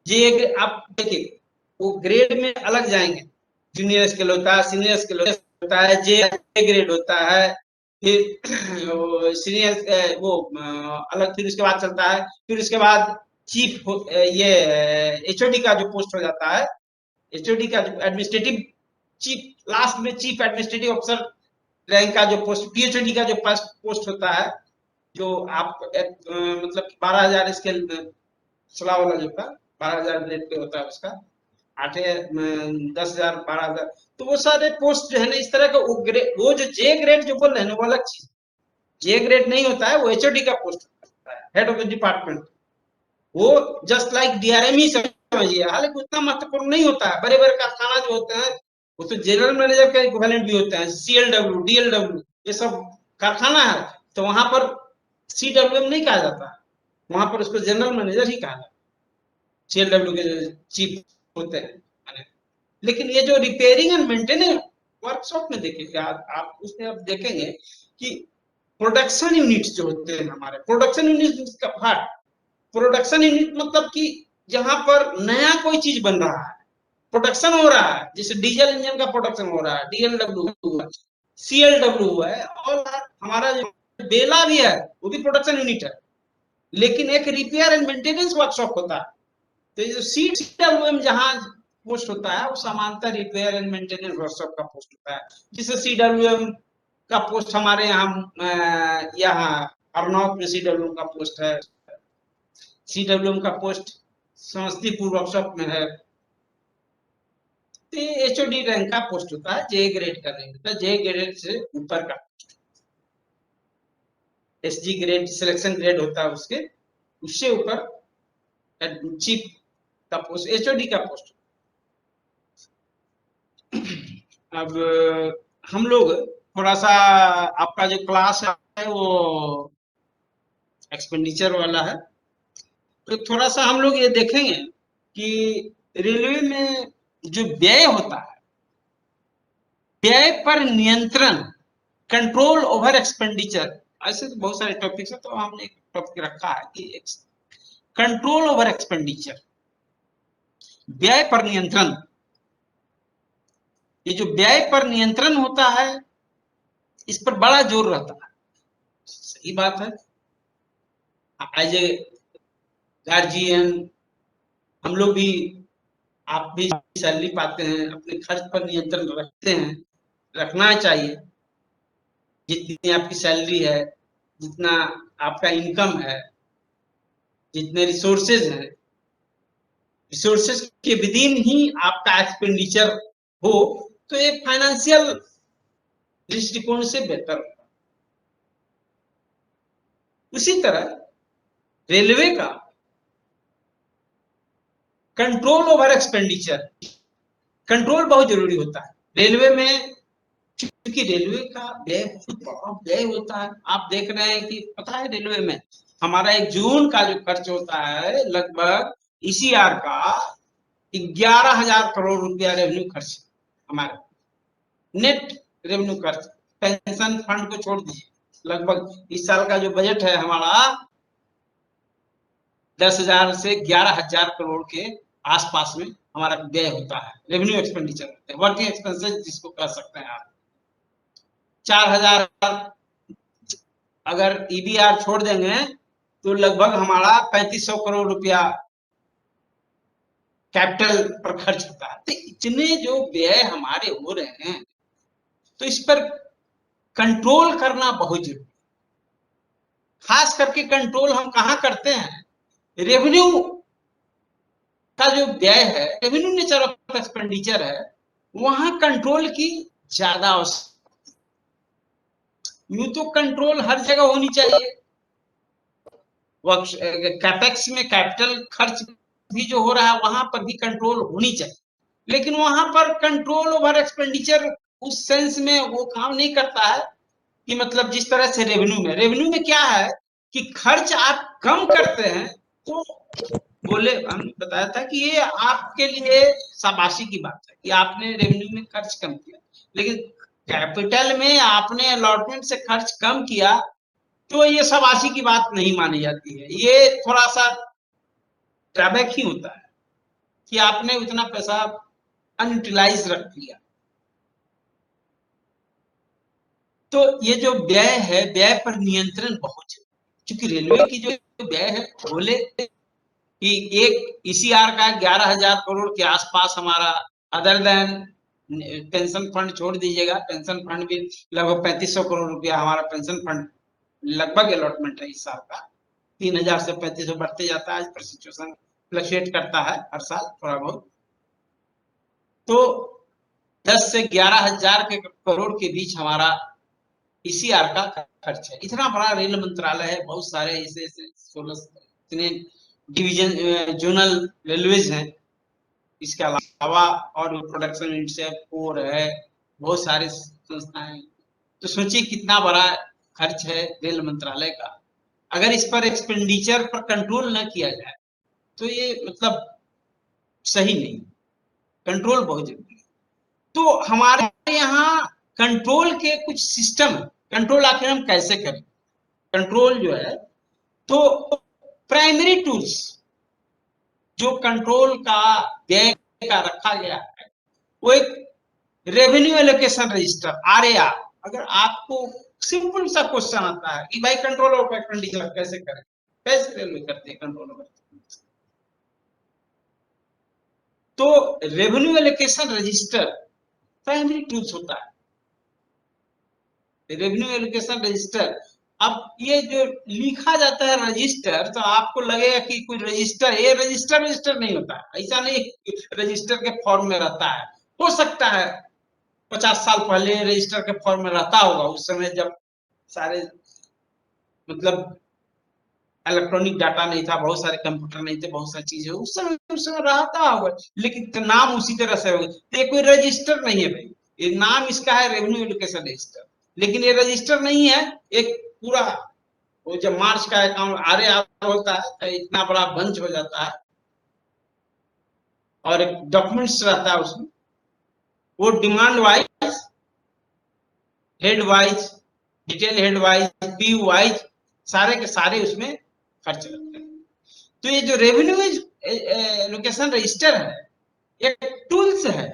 जे, आप देखिए वो ग्रेड में अलग जाएंगे। जूनियर स्केल होता है, सीनियर स्केल होता है, जे ग्रेड होता है, फिर सीनियर वो अलग, फिर उसके बाद चलता है, फिर उसके बाद चीफ ये एचओडी का जो पोस्ट हो जाता है, एचओडी का जो एडमिनिस्ट्रेटिव चीफ, लास्ट में चीफ एडमिनिस्ट्रेटिव ऑफिसर रैंक का जो पोस्ट, पीएचडी का जो फर्स्ट पोस्ट होता है, जो आप मतलब 12,000 स्केल स्लॉ वाला जो था, 12,000 ग्रेड पे होता है उसका, 10,000 12,000, तो वो सारे पोस्ट जो है ना इस तरह का, वो जो जे ग्रेड जो बोल रहे हैं वो अलग चीज। जे ग्रेड नहीं होता है, वो एचओडी का पोस्ट होता है, हेड ऑफ द डिपार्टमेंट। वो जस्ट लाइक डीआरएम ही समझिए, हालांकि उतना महत्वपूर्ण नहीं होता है। बड़े बड़े कारखाना जो होते हैं वो तो जनरल मैनेजर का इक्विवेलेंट भी होते हैं, सीएलडब्ल्यू, डीएलडब्ल्यू, ये सब कारखाना है, तो वहां पर सीडब्ल्यूएम नहीं कहा जाता, वहां पर उसको जनरल मैनेजर ही कहा जाता है, सीएलडब्ल्यू के जो चीफ होते हैं। लेकिन ये जो रिपेयरिंग एंड मेंटेनेंस वर्कशॉप में देखिए, आप उसमें आप देखेंगे कि प्रोडक्शन यूनिट्स जो होते हैं हमारे, प्रोडक्शन यूनिट का पार्ट, प्रोडक्शन यूनिट मतलब कि जहां पर नया कोई चीज बन रहा है, प्रोडक्शन हो रहा है, जैसे डीजल इंजन का प्रोडक्शन हो रहा है, डीएलडब्ल्यू है, सीएलडब्ल्यू है, और हमारा जो बेला भी है वो भी प्रोडक्शन यूनिट है। लेकिन एक रिपेयर एंड मेंटेनेंस वर्कशॉप होता है। तो ये जो सीडब्ल्यूएम जहां पोस्ट होता है वो सामान्यतः रिपेयर एंड मेंटेनेंस वर्कशॉप का पोस्ट होता है। जिससे सीडब्ल्यूएम का पोस्ट हमारे यहाँ अर्नौत में सीडब्ल्यूएम का पोस्ट है, सीडब्ल्यूएम का पोस्ट समस्तीपुर वर्कशॉप में है। तो ये एचओडी रैंक का पोस्ट होता है, जे ग्रेड का नहीं होता, जे ग्रेड से ऊपर का एसजी ग्रेड, सिलेक्शन ग्रेड होता है उसके, उससे ऊपर चीफ का पोस्ट, एचओडी का पोस्ट। अब हम लोग थोड़ा सा, आपका जो क्लास है वो एक्सपेंडिचर वाला है, तो थोड़ा सा हम लोग ये देखेंगे कि रेलवे में जो व्यय होता है, व्यय पर नियंत्रण, कंट्रोल ओवर एक्सपेंडिचर, ऐसे तो बहुत सारे टॉपिक्स है, तो हमने एक टॉपिक रखा है कि कंट्रोल ओवर एक्सपेंडिचर, व्यय पर नियंत्रण। ये जो व्यय पर नियंत्रण होता है इस पर बड़ा जोर रहता है। सही बात है, एज ए गार्जियन हम लोग भी, आप भी सैलरी पाते हैं, अपने खर्च पर नियंत्रण रखते हैं, रखना चाहिए। जितनी आपकी सैलरी है, जितना आपका इनकम है, जितने रिसोर्सेज हैं, रिसोर्सेज के विदिन ही आपका एक्सपेंडिचर हो, तो ये फाइनेंशियल दृष्टिकोण से बेहतर होगा। उसी तरह रेलवे का कंट्रोल ओवर एक्सपेंडिचर, कंट्रोल बहुत जरूरी होता है रेलवे में, क्योंकि रेलवे का व्यय बहुत बड़ा व्यय होता है। आप देख रहे हैं कि पता है रेलवे में हमारा एक जून का जो खर्च होता है लगभग ईसीआर का 11,000 करोड़ रुपया रेवेन्यू खर्च हमारा नेट रेवेन्यू खर्च। पेंशन फंड को छोड़ दीजिए, लगभग इस साल का जो बजट है हमारा 10,000 से 11,000 करोड़ के आसपास में हमारा व्यय होता है, रेवेन्यू एक्सपेंडिचर, वर्किंग एक्सपेंसेस जिसको कह सकते हैं आप। 4,000 अगर ईबीआर छोड़ देंगे तो लगभग हमारा 3,500 करोड़ रुपया कैपिटल पर खर्च होता है। तो इतने जो व्यय हमारे हो रहे हैं तो इस पर कंट्रोल करना बहुत जरूरी। खास करके कंट्रोल हम कहाँ करते हैं, रेवेन्यू का जो व्यय है, रेवेन्यू नेचर ऑफ एक्सपेंडिचर है, वहां कंट्रोल की ज्यादा आवश्यकता। यूं तो कंट्रोल हर जगह होनी चाहिए, कैपेक्स में कैपिटल खर्च भी जो हो रहा है वहां पर भी कंट्रोल होनी चाहिए, लेकिन वहां पर कंट्रोल ओवर एक्सपेंडिचर उस सेंस में वो काम नहीं करता है कि मतलब जिस तरह से रेवेन्यू में क्या है कि खर्च आप कम करते हैं तो बोले हमने बताया था कि ये आपके लिए शाबाशी की बात है कि आपने रेवेन्यू में खर्च कम किया, लेकिन कैपिटल में आपने अलॉटमेंट से खर्च कम किया तो ये शाबाशी की बात नहीं मानी जाती है। ये थोड़ा सा ड्रॉबैक ही होता है कि आपने उतना पैसा अनयूटिलाइज रख दिया। तो ये जो व्यय है, व्यय पर नियंत्रण बहुत है, क्योंकि रेलवे की जो व्यय है बोले कि एक ईसीआर का 11,000 करोड़ के आसपास हमारा, अदर देन पेंशन फंड छोड़ दीजिएगा, पेंशन फंड भी लगभग 3,500 करोड़ रुपया हमारा पेंशन फंड लगभग अलॉटमेंट है इस साल का। 3,000 से 3,500 बढ़ते जाता है, पर सिचुएशन फ्लक्चुएट करता है हर साल थोड़ा बहुत। तो 10 से 11,000 के करोड़ के बीच हमारा ईसीआर का खर्च है। इतना बड़ा रेल मंत्रालय है, बहुत सारे ऐसे 16 इतने डिवीजन जोनल रेलवेज हैं, इसके अलावा और प्रोडक्शन यूनिट है, कोर है, बहुत सारी संस्थाएं। तो सोचिए कितना बड़ा खर्च है रेल मंत्रालय का। अगर इस पर एक्सपेंडिचर पर कंट्रोल न किया जाए तो ये मतलब सही नहीं, कंट्रोल बहुत जरूरी है। तो हमारे यहाँ कंट्रोल के कुछ सिस्टम है। कंट्रोल आखिर हम कैसे करें कंट्रोल जो है, तो प्राइमरी टूल्स जो कंट्रोल का व्यय का रखा गया है वो एक रेवेन्यू एलोकेशन रजिस्टर आरएआर। अगर आपको सिंपल सा क्वेश्चन आता है कि भाई कंट्रोल ऑफ एक्सपेंडिचर कैसे करें, कैसे रेलवे करते हैं कंट्रोल ऑफ एक्सपेंडिचर, तो revenue allocation register primary tools होता है, रेवेन्यू एलोकेशन रजिस्टर। अब ये जो लिखा जाता है रजिस्टर, तो आपको लगेगा कि कोई रजिस्टर, ये रजिस्टर नहीं होता है, ऐसा नहीं रजिस्टर के फॉर्म में रहता है। हो सकता है 50 साल पहले रजिस्टर के फॉर्म में रहता होगा, उस समय जब सारे मतलब इलेक्ट्रॉनिक डाटा नहीं था, बहुत सारे कंप्यूटर नहीं थे, बहुत सारी चीजें उस समय रहता होगा, लेकिन नाम उसी तरह से होगा। तो ये कोई रजिस्टर नहीं है भाई, ये नाम इसका है रेवेन्यू एलोकेशन रजिस्टर, लेकिन ये रजिस्टर नहीं है। एक पूरा वो जब मार्च का अकाउंट आरएआर होता है तो इतना बड़ा बंच हो जाता है और एक डॉक्यूमेंट्स रहता है उसमें, वो demand wise, head wise, detail head wise, PU wise, सारे के सारे उसमें खर्च लगते हैं। तो ये जो रेवेन्यू एलोकेशन रजिस्टर है एक टूल्स है,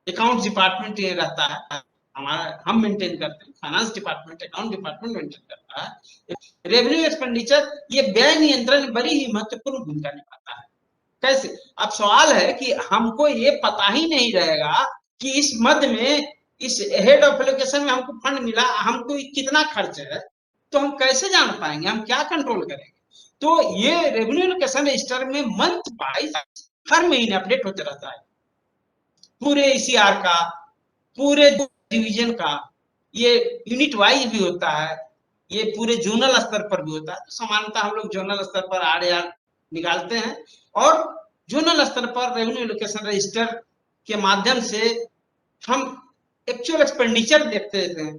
अकाउंट्स डिपार्टमेंट ये रहता है हमारा, हम मेंटेन करते हैं, finance department, account department maintain करता है। रेवेन्यू एक्सपेंडिचर ये व्यय नियंत्रण में बड़ी ही महत्वपूर्ण भूमिका निभाता है। कैसे? अब सवाल है कि हमको ये पता ही नहीं रहेगा कि इस मद में, इस हेड ऑफ एलोकेशन में हमको फंड मिला, हमको कितना खर्च है, तो हम कैसे जान पाएंगे, हम क्या कंट्रोल करेंगे? तो ये रेवेन्यू एलोकेशन रजिस्टर में मंथ वाइज हर महीने अपडेट होते रहता है, पूरे ईसीआर का, पूरे डिवीजन का, ये यूनिट वाइज भी होता है, ये पूरे जोनल स्तर पर भी होता है। तो सामान्यतः हम लोग जोनल स्तर पर आरएआर निकालते हैं और जोनल स्तर पर रेवेन्यू एलोकेशन रजिस्टर के माध्यम से हम एक्चुअल एक्सपेंडिचर देखते हैं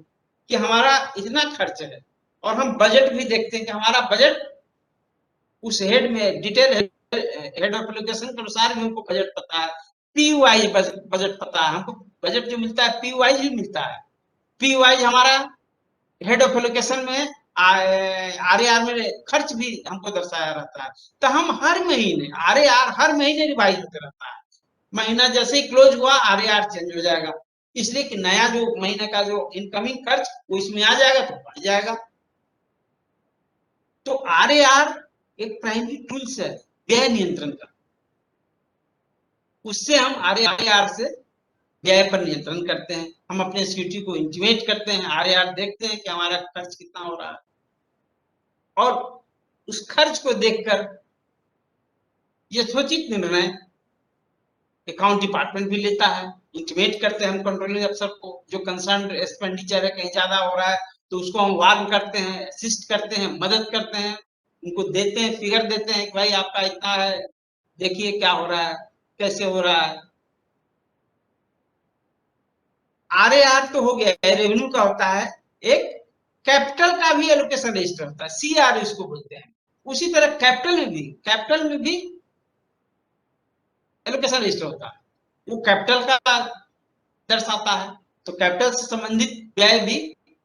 कि हमारा इतना खर्च है, और हम बजट भी देखते हैं कि हमारा बजट उस हेड में डिटेल हेड ऑफ एलोकेशन के अनुसार भी हमको बजट पता है, पी वाइज बजट पता है हमको। बजट जो मिलता है पी वाइज ही मिलता है। पी वाइज हमारा हेड ऑफ एलोकेशन में आरएआर में खर्च भी हमको दर्शाया रहता है। तो हम हर महीने आरएआर हर महीने रिवाइज होते रहता है। महीना जैसे ही क्लोज हुआ आरएआर चेंज हो जाएगा, इसलिए कि नया जो महीने का जो इनकमिंग खर्च वो इसमें आ जाएगा तो बढ़ जाएगा। तो आरएआर एक प्राइमरी टूल्स है व्यय नियंत्रण का। उससे हम आरएआर से व्यय पर नियंत्रण करते हैं। हम अपने सिक्योरिटी को इंटीमेट करते हैं, आरएआर देखते हैं कि हमारा खर्च कितना हो रहा है, और उस खर्च को देखकर यथोचित निर्णय अकाउंट डिपार्टमेंट भी लेता है। इंटीमेट करते हैं हम कंट्रोलिंग अफसर को, जो कंसर्न एक्सपेंडिचर है कहीं ज्यादा हो रहा है तो उसको हम वार्न करते हैं, असिस्ट करते हैं, मदद करते हैं, उनको देते हैं, फिगर देते हैं कि भाई आपका इतना है, देखिए क्या हो रहा है, कैसे हो रहा है। आरएआर तो हो गया, रेवेन्यू का होता है। एक कैपिटल का भी एलोकेशन रजिस्टर होता है, सीआर इसको बोलते हैं। उसी तरह कैपिटल में भी एलोकेशन रजिस्टर होता है, वो कैपिटल का दर्शाता है। तो कैपिटल से संबंधित व्यय भी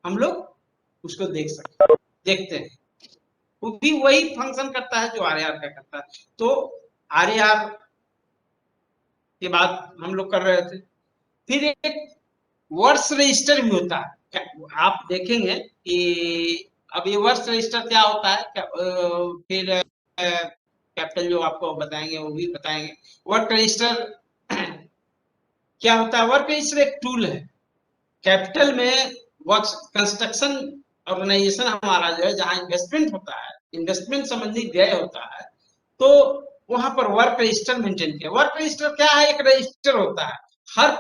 हम लोग उसको देखते हैं, वो भी वही फंक्शन करता है जो आरएआर का करता है। तो आरएआर के बाद हम लोग कर रहे थे। फिर एक वर्ष रजिस्टर भी होता है। आप देखेंगे कि अब ये वर्ष रजिस्टर क्या होता है, फिर कैपिटल जो आपको बताएंगे वो भी बताएंगे। वर्क रजिस्टर क्या होता है? वर्क रजिस्टर एक टूल है कैपिटल में। वर्क कंस्ट्रक्शन ऑर्गेनाइजेशन हमारा जो है, जहां इन्वेस्टमेंट होता है, इन्वेस्टमेंट संबंधी व्यय होता है, तो वहां पर वर्क रजिस्टर मेंटेन किया। वर्क रजिस्टर क्या है? एक रजिस्टर होता है हर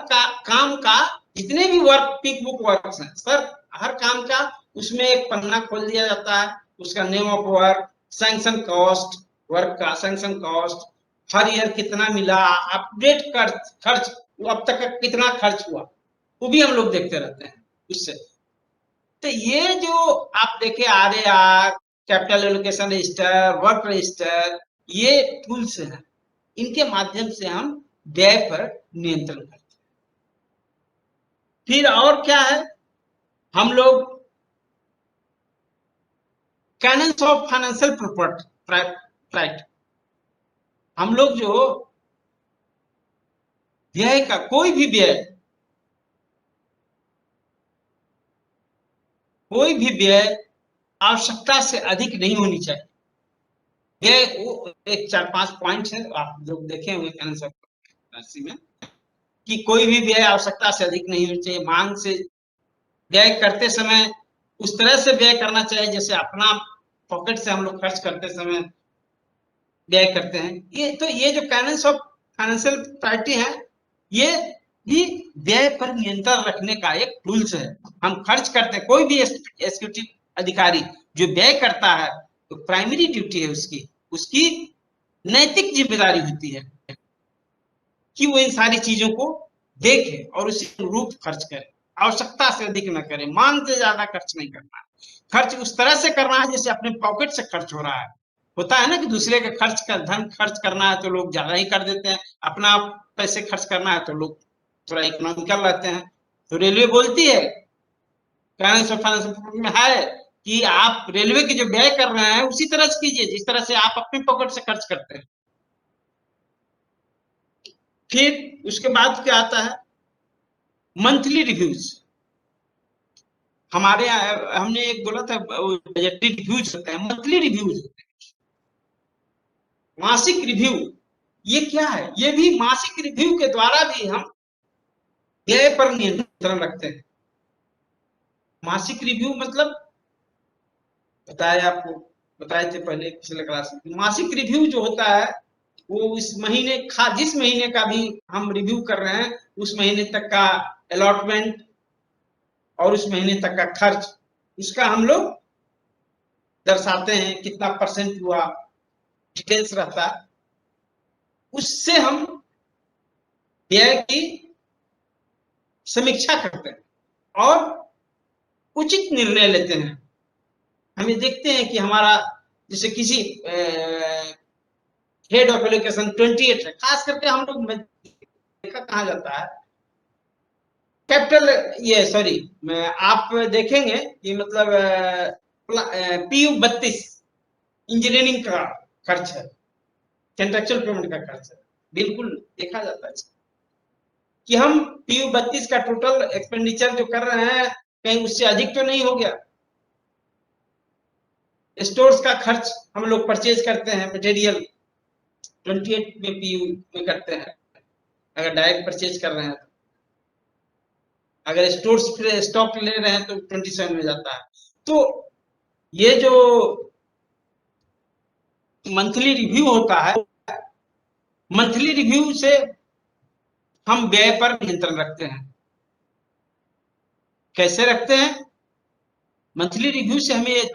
काम का, जितने भी वर्क पिक बुक वर्क हैं सर, हर काम का उसमें एक पन्ना खोल दिया जाता है, उसका name of work, sanction cost, work का सैंक्शन कॉस्ट, हर ईयर कितना मिला, अपडेट खर्च अब तक कितना खर्च हुआ, वो भी हम लोग देखते रहते हैं उससे। तो ये जो आप देखे RAR, capital allocation register, work register, ये टूल्स हैं, इनके माध्यम से हम व्यय पर नियंत्रण करते हैं। फिर और क्या है? हम लोग कैनन्स ऑफ फाइनेंशियल प्रॉपर्टी, हम लोग जो व्यय का कोई भी व्यय आवश्यकता से अधिक नहीं होनी चाहिए। व्यय वो एक 4-5 पॉइंट है, आप लोग देखे हुए कैनन्स ऑफ फाइनेंस में, कि कोई भी व्यय आवश्यकता से अधिक नहीं होनी चाहिए। मांग से व्यय करते समय उस तरह से व्यय करना चाहिए जैसे अपना पॉकेट से हम लोग खर्च करते समय व्यय करते हैं। ये जो कैनन्स ऑफ फाइनेंशियल प्रॉपर्टी है, ये भी व्यय पर नियंत्रण रखने का एक टूल्स है। हम खर्च करते हैं, कोई भी एग्जीक्यूटिव अधिकारी जो व्यय करता है तो प्राइमरी ड्यूटी है उसकी नैतिक जिम्मेदारी होती है कि वो इन सारी चीजों को देखे और उसी अनुरूप खर्च करे, आवश्यकता से अधिक न करे, मांग से ज्यादा खर्च नहीं करना। खर्च उस तरह से करना है जैसे अपने पॉकेट से खर्च हो रहा है। होता है ना कि दूसरे के धन खर्च करना है तो लोग ज्यादा ही कर देते हैं, अपना पैसे खर्च करना है तो लोग थोड़ा इकोनॉमिकल रहते हैं। तो रेलवे बोलती है, कैनन्स ऑफ फाइनेंस में है कि आप रेलवे की जो व्यय कर रहे हैं उसी तरह से कीजिए जिस तरह से आप अपने पॉकेट से खर्च करते हैं। फिर उसके बाद क्या आता है? Monthly reviews. हमारे हमने एक बोला था बजटरी रिव्यूज होते हैं, मंथली रिव्यूज होते हैं, मासिक रिव्यू। ये क्या है? ये भी मासिक रिव्यू के द्वारा भी हम व्यय पर नियंत्रण रखते हैं। मासिक रिव्यू मतलब बताए थे पहले पिछले क्लास में। मासिक रिव्यू जो होता है वो इस महीने जिस महीने का भी हम रिव्यू कर रहे हैं उस महीने तक का अलॉटमेंट और उस महीने तक का खर्च, उसका हम लोग दर्शाते हैं, कितना परसेंट हुआ, डिटेल्स रहता है। उससे हम व्यय की समीक्षा करते हैं और उचित निर्णय लेते हैं। हमें देखते हैं कि हमारा जैसे किसी हेड ऑफ एलोकेशन 28 है, खास करके हम लोग देखा कहा जाता है कैपिटल, ये सॉरी, आप देखेंगे कि मतलब PU 32 इंजीनियरिंग का खर्च है, कंट्रेक्चुअल पेमेंट का खर्च है, बिल्कुल देखा जाता है कि हम PU 32 का टोटल एक्सपेंडिचर जो कर रहे हैं कहीं उससे अधिक तो नहीं हो गया। स्टोर्स का खर्च हम लोग परचेज करते हैं, मटेरियल 28 में PU में करते हैं अगर डायरेक्ट परचेज कर रहे हैं तो। अगर स्टोर्स स्टॉक ले रहे हैं तो 27 में जाता है। तो ये जो मंथली रिव्यू होता है, मंथली रिव्यू से हम व्यय पर नियंत्रण रखते हैं। कैसे रखते हैं? मंथली रिव्यू से हमें ये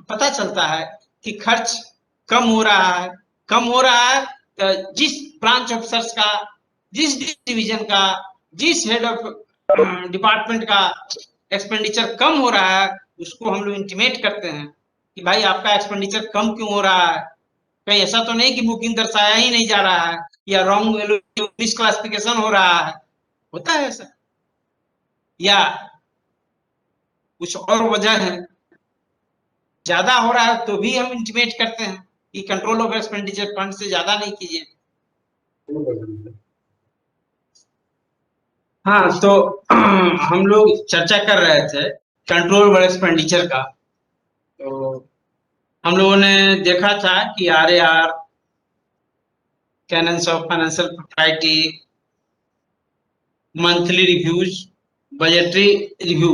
पता चलता है कि खर्च कम हो रहा है, कम हो रहा है। जिस ब्रांच ऑफिसर्स का, जिस डिवीजन का, जिस हेड ऑफ डिपार्टमेंट का एक्सपेंडिचर कम हो रहा है उसको हम लोग इंटीमेट करते हैं कि भाई आपका एक्सपेंडिचर कम क्यों हो रहा है। कहीं ऐसा तो नहीं कि बुकिंग दर्शाया ही नहीं जा रहा है या रॉन्ग मिसक्लासिफिकेशन हो रहा है, होता है ऐसा, या कुछ और वजह है, ज्यादा हो रहा है तो भी हम इंटीमेट करते हैं कि कंट्रोल ऑफ एक्सपेंडिचर फंड से ज्यादा नहीं कीजिए। हाँ, तो हम लोग चर्चा कर रहे थे कंट्रोल ऑफ एक्सपेंडिचर का। तो हम लोगों ने देखा था कि RAR, cannons of financial propriety, monthly reviews, budgetary review.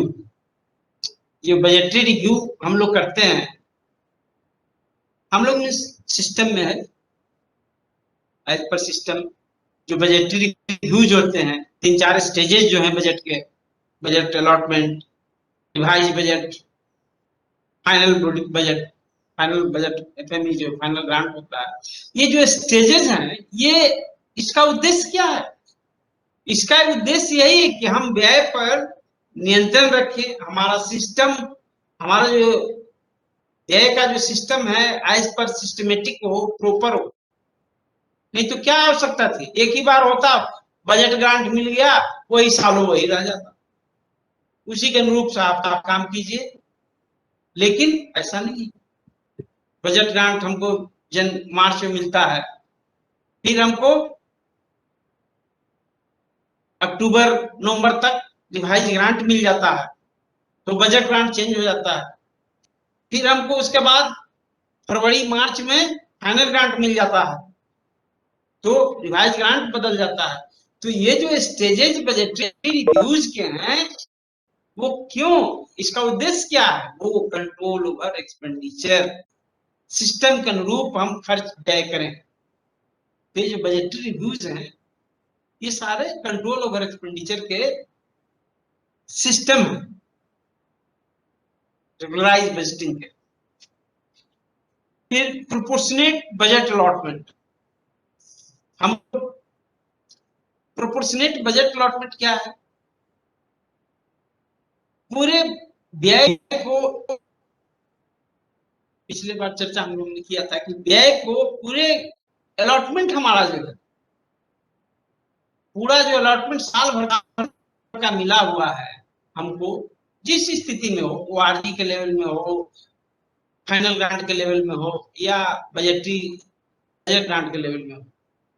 ये बजटरी रिव्यू हम लोग करते हैं, हम लोग इस सिस्टम में है एज पर सिस्टम। जो बजटरी रिव्यूज होते हैं, 3-4 स्टेजेस जो हैं बजट के, budget allotment, revise budget, final budget, final budget FME जो फाइनल ग्रांट होता है, ये जो स्टेजेस हैं, ये इसका उद्देश्य क्या है? इसका उद्देश्य यही है कि हम व्यय पर नियंत्रण रखें, हमारा सिस्टम, हमारा जो व्यय का जो सिस्टम है एज पर सिस्टमेटिक हो, प्रॉपर हो। नहीं तो क्या आवश्यकता थी, एक ही बार होता, बजट ग्रांट मिल गया, वही सालों वही रह जाता, उसी के अनुरूप से आप काम कीजिए। लेकिन ऐसा नहीं, बजट ग्रांट हमको मार्च में मिलता है, फिर हमको अक्टूबर नवंबर तक रिवाइज ग्रांट मिल जाता है, तो बजट ग्रांट चेंज हो जाता है। फिर हमको उसके बाद फरवरी मार्च में फाइनल ग्रांट मिल जाता है, तो रिवाइज ग्रांट बदल जाता है। तो ये जो स्टेजेस बजटरी रिव्यूज के हैं वो क्यों, इसका उद्देश्य क्या है? वो कंट्रोल ओवर एक्सपेंडिचर, सिस्टम के अनुरूप हम खर्च व्यय करें। तो ये जो बजटरी रिव्यूज हैं ये सारे कंट्रोल ओवर एक्सपेंडिचर के सिस्टम है, रेगुलराइज बजटिंग के। फिर प्रोपोर्शनेट बजट अलॉटमेंट। हम प्रोपोर्शनेट बजट अलॉटमेंट क्या है? पूरे व्यय को, पिछले बार चर्चा हम लोगों ने किया था कि व्यय को पूरे अलॉटमेंट हमारा जो है, पूरा जो अलॉटमेंट साल भर का मिला हुआ है, हमको जिस स्थिति में हो, वो RD के लेवल में हो, फाइनल ग्रांट के लेवल में हो, या बजटरी बजट ग्रांट के लेवल में हो,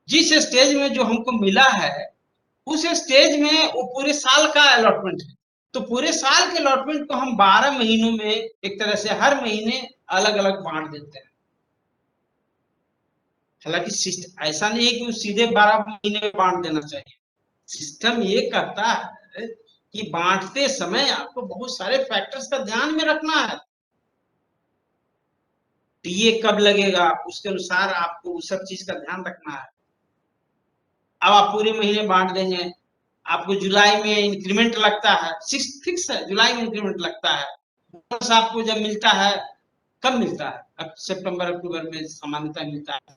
जिस स्टेज में जो हमको मिला है उस स्टेज में वो पूरे साल का अलॉटमेंट है। तो पूरे साल के अलॉटमेंट को हम 12 महीनों में एक तरह से हर महीने अलग अलग बांट देते हैं। हालांकि ऐसा नहीं है कि सीधे 12 महीने में बांट देना चाहिए। सिस्टम ये कहता है कि बांटते समय आपको बहुत सारे फैक्टर्स का ध्यान में रखना है। टीए कब लगेगा उसके अनुसार आपको उस सब चीज का ध्यान रखना है। अब आप पूरे महीने बांट देंगे, आपको जुलाई में इंक्रीमेंट लगता है, फिक्स है, जुलाई में इंक्रीमेंट लगता है, बोनस आपको जब मिलता है, कब मिलता है? अब सितंबर अक्टूबर में सामान्यतः मिलता है।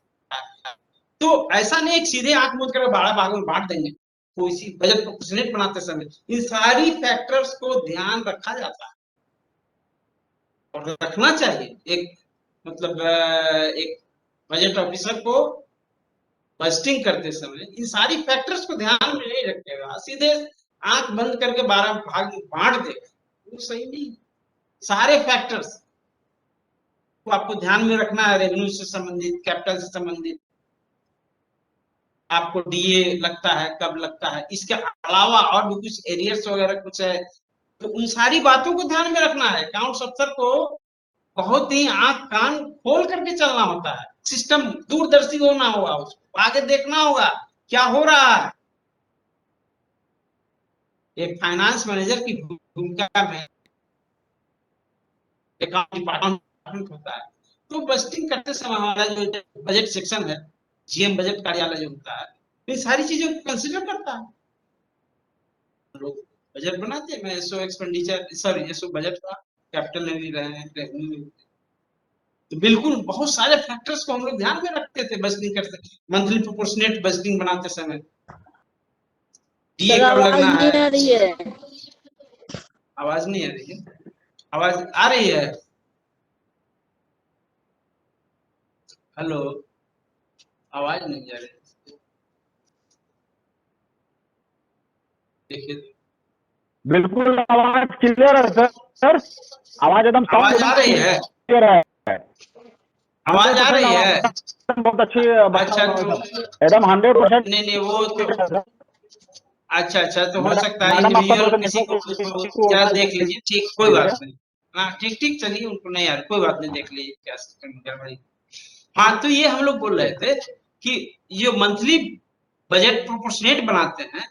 तो ऐसा नहीं सीधे आंख मूंद कर 12 भागों में बांट देंगे, कोई सी बजट प्रोपोर्शनेट बनाते समय इन सारी फैक्टर्स को ध्यान रखा जाता है और रखना चाहिए। एक मतलब एक बजट ऑफिसर को बजटिंग करते समय इन सारी फैक्टर्स को ध्यान में नहीं रखेगा, सीधे आंख बंद करके 12 भाग में बांट देगा, वो सही नहीं। सारे फैक्टर्स को आपको ध्यान में रखना है, रेवेन्यू से संबंधित, कैपिटल से संबंधित, आपको डीए लगता है कब लगता है, इसके अलावा और भी कुछ एरियर्स वगैरह कुछ है, तो उन सारी बातों को ध्यान में रखना है। अकाउंट्स अफसर को बहुत ही आंख कान खोल करके चलना होता है, सिस्टम दूरदर्शी होना होगा, उसको आगे देखना होगा क्या हो रहा है। एक फाइनेंस मैनेजर की भूमिका में अकाउंट डिपार्टमेंट होता है, तो बजटिंग करते समय हमारा जो बजट सेक्शन है, जीएम बजट कार्यालय जो होता है, ये सारी चीजों को कंसिडर करता है। लोग बजट बनाते हैं, मैं SO expenditure sorry SO budget का कैपिटल में भी रहे हैं, रेवेन्यू में, तो बिल्कुल बहुत सारे फैक्टर्स को हम लोग ध्यान में रखते थे बजटिंग करते, मंथली प्रोपोर्शनेट बजटिंग बनाते समय डीए सर कब आवाज लगना नहीं है। आ रही है। आवाज नहीं आ रही है, आवाज आ रही है, हेलो, आवाज नहीं आ रही है, देखिए बिल्कुल आवाज क्लियर है सर, आवाज एकदम आवाज आ रही है, क्लियर है, आवाज आ रही है। बहुत अच्छी अच्छा तो एकदम 100%। नहीं वो तो अच्छा तो हो सकता है मैडम आपका इंडिविजुअल थोड़ा किसी को यार देख लीजिए, ठीक कोई बात नहीं, हाँ ठीक चलिए, उनको नहीं यार कोई बात नहीं, देख लीजिए क्या सिस्टम है भाई। हाँ तो ये हम लोग बोल रहे थे कि ये मंथली बजट प्रोपोर्शनेट बनाते हैं,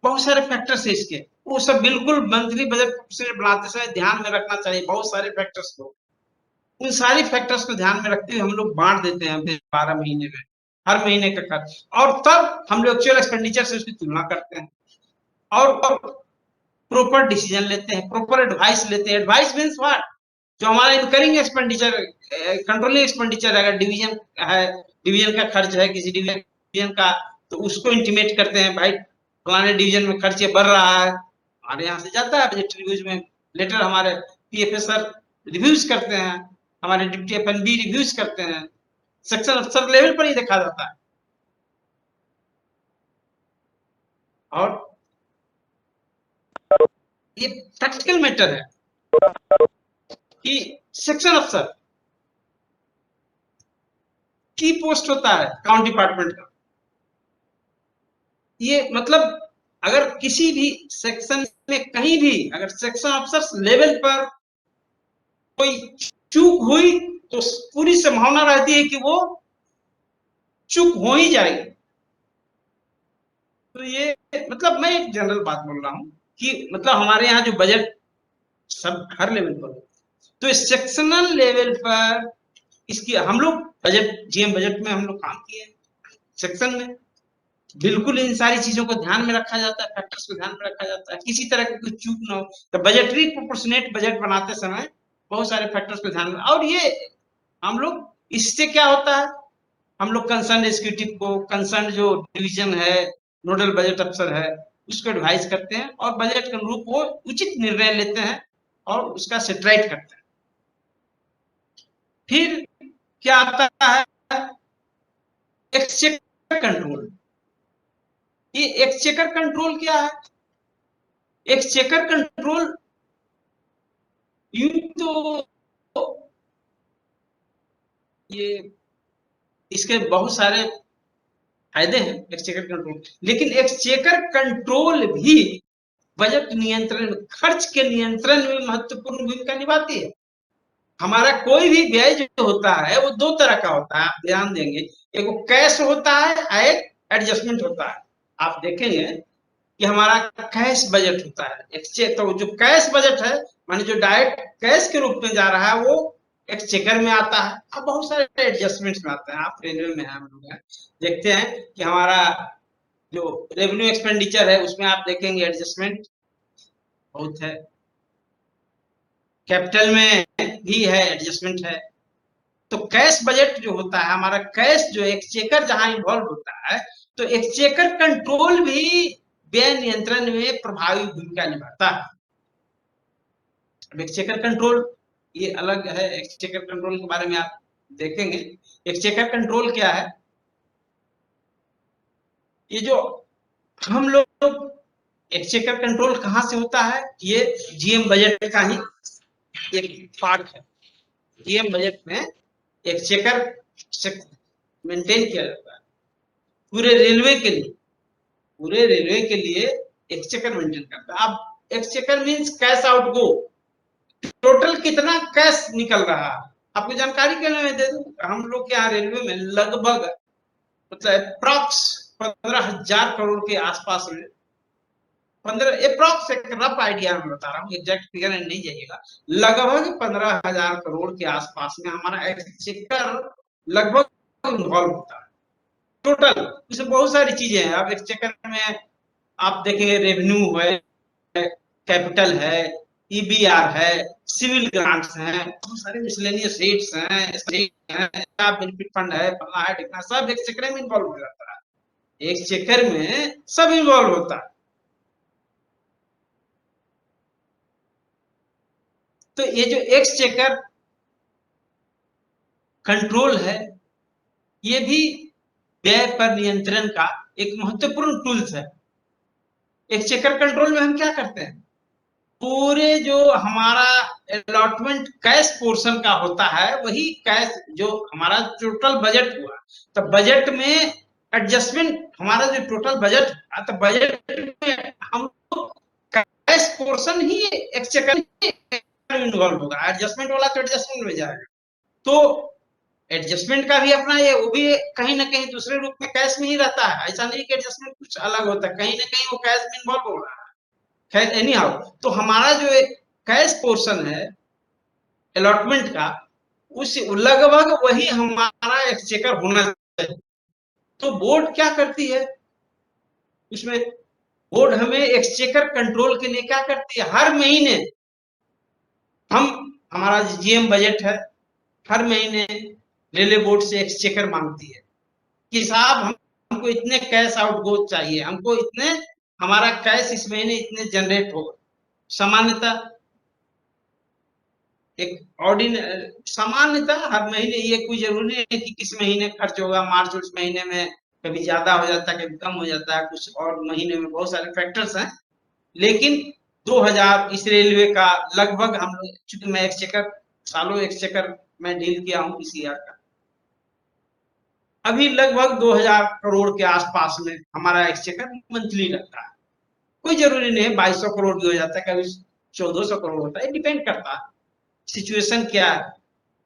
बहुत सारे फैक्टर्स है इसके, वो सब बिल्कुल मंथली बजट प्रोपोर्शनेट बनाते समय ध्यान में रखना चाहिए बहुत सारे फैक्टर्स को। उन सारी फैक्टर्स को ध्यान में रखते हुए हम लोग बांट देते हैं फिर 12 महीने में, हर महीने का खर्च, और तब हम लोग एक्चुअल एक्सपेंडिचर से उसकी तुलना करते हैं और प्रॉपर डिसीजन लेते हैं, प्रॉपर एडवाइस लेते हैं। एडवाइस मींस व्हाट, जो हमारा इनकरिंग एक्सपेंडिचर, कंट्रोलिंग एक्सपेंडिचर अगर डिवीजन है, डिवीजन का खर्च है किसी डिवीजन का, तो उसको इंटीमेट करते हैं, भाई फलाने डिवीजन में खर्च बढ़ रहा है, हमारे यहाँ से जाता है बजट रिव्यूज में लेटर, हमारे पीएफए सर रिव्यूज करते हैं, हमारे डिप्टी एफएनबी रिव्यूज करते हैं, सेक्शन अफसर लेवल पर ही देखा जाता है। और ये प्रैक्टिकल मैटर है कि सेक्शन अफसर की पोस्ट होता है अकाउंट डिपार्टमेंट का, ये मतलब अगर किसी भी सेक्शन में कहीं भी अगर सेक्शन अफसर लेवल पर कोई चूक हुई तो पूरी संभावना रहती है कि वो चूक हो ही जाएगी। तो ये मतलब मैं एक जनरल बात बोल रहा हूं कि मतलब हमारे यहाँ जो बजट सब हर लेवल पर, तो इस सेक्शनल लेवल पर इसकी हम लोग बजट जीएम बजट में हम लोग काम किए सेक्शन में, बिल्कुल इन सारी चीजों को ध्यान में रखा जाता है, फैक्टर्स को ध्यान में रखा जाता है, किसी तरह की कोई चूक ना हो। तो बजटरी प्रोपोर्शनेट बजट बनाते समय बहुत सारे फैक्टर्स को ध्यान में, और ये हम लोग इससे क्या होता है, हम लोग कंसर्न एग्जीक्यूटिव को, कंसर्न जो डिवीजन है, नोडल बजट अफसर है, उसको एडवाइस करते हैं और बजट के अनुरूप वो उचित निर्णय लेते हैं और उसका सेटराइट करते हैं। फिर क्या आता है, एक्सचेकर कंट्रोल। ये एक्सचेकर कंट्रोल क्या है, एक्सचेकर कंट्रोल यूं तो ये इसके बहुत सारे फायदे हैं एक्सचेकर कंट्रोल, लेकिन एक्सचेकर कंट्रोल भी बजट नियंत्रण, खर्च के नियंत्रण में महत्वपूर्ण भूमिका निभाती है। हमारा कोई भी व्यय जो होता है वो दो तरह का होता है, आप ध्यान देंगे, एक कैश होता है, एक एडजस्टमेंट होता है। आप देखेंगे कि हमारा कैश बजट होता है, तो जो कैश बजट है माने जो डायरेक्ट कैश के रूप में जा रहा है वो एक्सचेकर में आता है, अब बहुत सारे एडजस्टमेंट्स में आते हैं। आप रेलवे में हम लोग देखते हैं कि हमारा जो रेवेन्यू एक्सपेंडिचर है उसमें आप देखेंगे एडजस्टमेंट बहुत है, कैपिटल में भी है एडजस्टमेंट है। तो कैश बजट जो होता है हमारा, कैश जो एक्सचेकर जहां इन्वॉल्व होता है, तो एक्सचेकर कंट्रोल भी व्यय नियंत्रण में प्रभावी भूमिका निभाता है। अब एक्सचेकर कंट्रोल ये अलग है, एक्सचेकर कंट्रोल के बारे में आप देखेंगे। एक्सचेकर कंट्रोल क्या है, ये जो हम लोग एक्सचेकर कंट्रोल कहां से होता है, ये जीएम बजट का ही एक पार्ट है। जीएम बजट में एक्सचेकर मेंटेन किया जाता है पूरे रेलवे के लिए, पूरे रेलवे के लिए एक्सचेकर मेंटेन करता है। अब exchequer means cash out go, total कितना कैश निकल रहा है आपको जानकारी के लिए मैं दे दूं। हम लोग के यहाँ रेलवे में लगभग मतलब अप्रॉक्स 15,000 करोड़ के आसपास में, 15 अप्रॉक्स एक रफ आइडिया में बता रहा हूँ, एग्जैक्ट फिगर नहीं जाइएगा, लगभग 15,000 करोड़ के आसपास में हमारा एक्सचेकर लगभग इन्वॉल्व होता है टोटल। इसमें बहुत सारी चीजें हैं। अब एक्सचेकर में आप देखेंगे रेवेन्यू है, कैपिटल है, ईबीआर है, सिविल ग्रांट्स हैं, बहुत सारे मिसलेनियस रेट्स हैं, बेनिफिट फंड है, फला है, ढिकना, सब एक्सचेकर में इन्वॉल्व हो जाता है। एक्सचेकर में सब इन्वॉल्व होता है। तो ये जो एक्सचेकर कंट्रोल है, ये भी व्यय पर नियंत्रण का एक महत्वपूर्ण टूल्स है। एक्सचेकर कंट्रोल में हम क्या करते हैं, पूरे जो हमारा अलॉटमेंट कैश पोर्शन का होता है, वही कैश जो हमारा टोटल बजट हुआ, तो बजट में एडजस्टमेंट, हमारा जो टोटल बजट है, तो बजट में हम कैश पोर्शन ही एक्सचेकर इन्वॉल्व होगा। एडजस्टमेंट वाला तो एडजस्टमेंट में जाएगा, तो एडजस्टमेंट का भी अपना ये, वो भी कहीं ना कहीं दूसरे रूप में कैश में ही रहता है। ऐसा नहीं कि एडजस्टमेंट कुछ अलग होता है, कहीं ना कहीं वो कैश में इन्वॉल्व हो रहा है। खैर एनी हाउ, तो हमारा जो एक कैश पोर्शन है अलॉटमेंट का, उस लगभग वही हमारा एक्सचेकर होना चाहिए। तो बोर्ड क्या करती है उसमें, बोर्ड हमें एक्सचेकर कंट्रोल के लिए क्या करती है, हर महीने हमारा जीएम बजट है, हर महीने रेलवे बोर्ड से एक्सचेकर मांगती है कि साहब हमको इतने कैश आउट गो चाहिए, हमको इतने, हमारा कैश इस महीने इतने जनरेट होगा। सामान्यतः सामान्यतः हर महीने, ये कोई जरूरी नहीं कि किस महीने खर्च होगा, मार्च उस महीने में कभी ज्यादा हो जाता है, कभी कम हो जाता है, कुछ और महीने में बहुत सारे फैक्टर्स हैं। लेकिन 2000 इस रेलवे का लगभग, हम लोग, चूंकि मैं एक्सचेकर सालों एक्सचेकर में डील किया हूँ पीसीआर का, अभी लगभग 2000 करोड़ के आसपास में हमारा एक्सचेकर मंथली लगता है। कोई जरूरी नहीं है 2200 करोड़ भी हो जाता है, कभी 1400 करोड़ होता है, डिपेंड करता है सिचुएशन क्या है।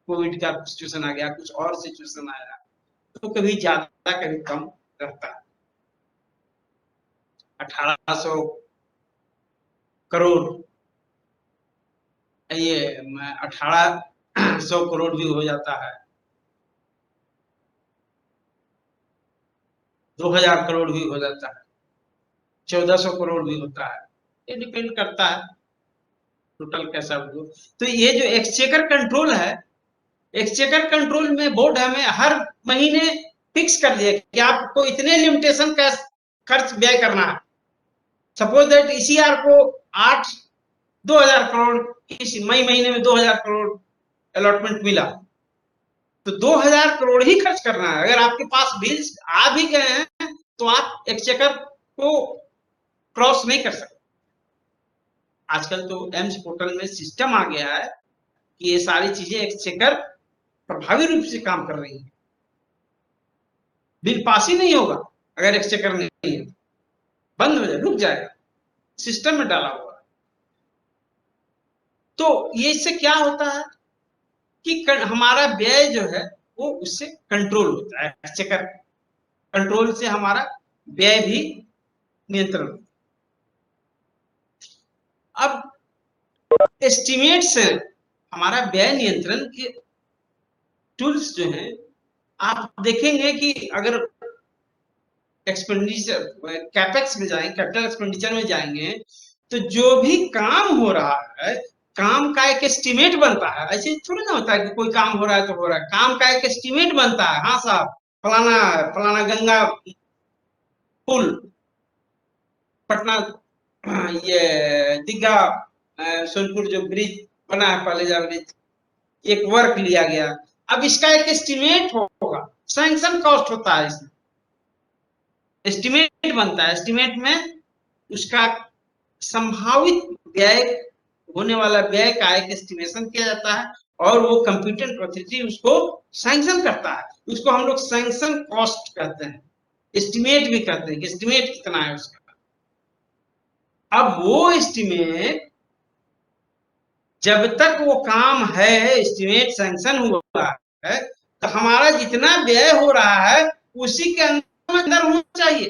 कोविड का सिचुएशन आ गया, कुछ और सिचुएशन आया, तो कभी ज्यादा कभी कम रहता है। 1800 करोड़, ये 1800 करोड़ भी हो जाता है, 2000 करोड़ भी हो जाता है, 1400 करोड़ भी होता है, ये डिपेंड करता है टोटल कैसा हो। तो ये जो एक्सचेकर कंट्रोल है, एक्सचेकर कंट्रोल में बोर्ड हमें हर महीने फिक्स कर दिया कि आपको इतने लिमिटेशन का खर्च व्यय करना है। सपोज दैट ईसीआर को 2000 करोड़ इस मई महीने में 2000 करोड़ अलॉटमेंट मिला, तो 2000 करोड़ ही खर्च करना है। अगर आपके पास बिल्स आ भी गए हैं तो आप एक्सचेकर को क्रॉस नहीं कर सकते। आजकल तो एम्स पोर्टल में सिस्टम आ गया है कि ये सारी चीजें एक्सचेकर प्रभावी रूप से काम कर रही है, बिल पास ही नहीं होगा अगर एक्सचेकर नहीं है, बंद हो जाए, रुक जाएगा, सिस्टम में डाला हुआ। तो ये इससे क्या होता है कि हमारा व्यय जो है वो उससे कंट्रोल होता है, एक्सचेकर कंट्रोल से हमारा व्यय भी नियंत्रण। अब एस्टिमेट से हमारा व्यय नियंत्रण के टूल्स जो हैं, आप देखेंगे कि अगर एक्सपेंडिचर कैपेक्स में जाएंगे, कैपिटल एक्सपेंडिचर में जाएंगे, तो जो भी काम हो रहा है, काम का एक एस्टिमेट बनता है। ऐसे थोड़ी ना होता है कि कोई काम हो रहा है तो हो रहा है, काम का एक एस्टिमेट बनता है। हाँ साहब, फलाना फलाना गंगा पुल पटना ये दीघा सोनपुर जो ब्रिज बना है पालेजा ब्रिज, एक वर्क लिया गया। अब इसका एक एस्टिमेट होगा, सैंक्शन कॉस्ट होता है, इसमें एस्टिमेट बनता है। एस्टिमेट में उसका संभावित व्यय, होने वाला व्यय का एक एस्टिमेशन किया जाता है और वो कंप्यूटेंट अथॉरिटी उसको सैंक्शन करता है। उसको हम लोग सैंक्शन कॉस्ट कहते हैं, एस्टिमेट भी कहते हैं कि एस्टिमेट कितना है उसका। अब वो एस्टिमेट जब तक वो काम है, एस्टिमेट सैंक्शन हुआ है, तो हमारा जितना व्यय हो रहा है उसी के अंदर होना चाहिए।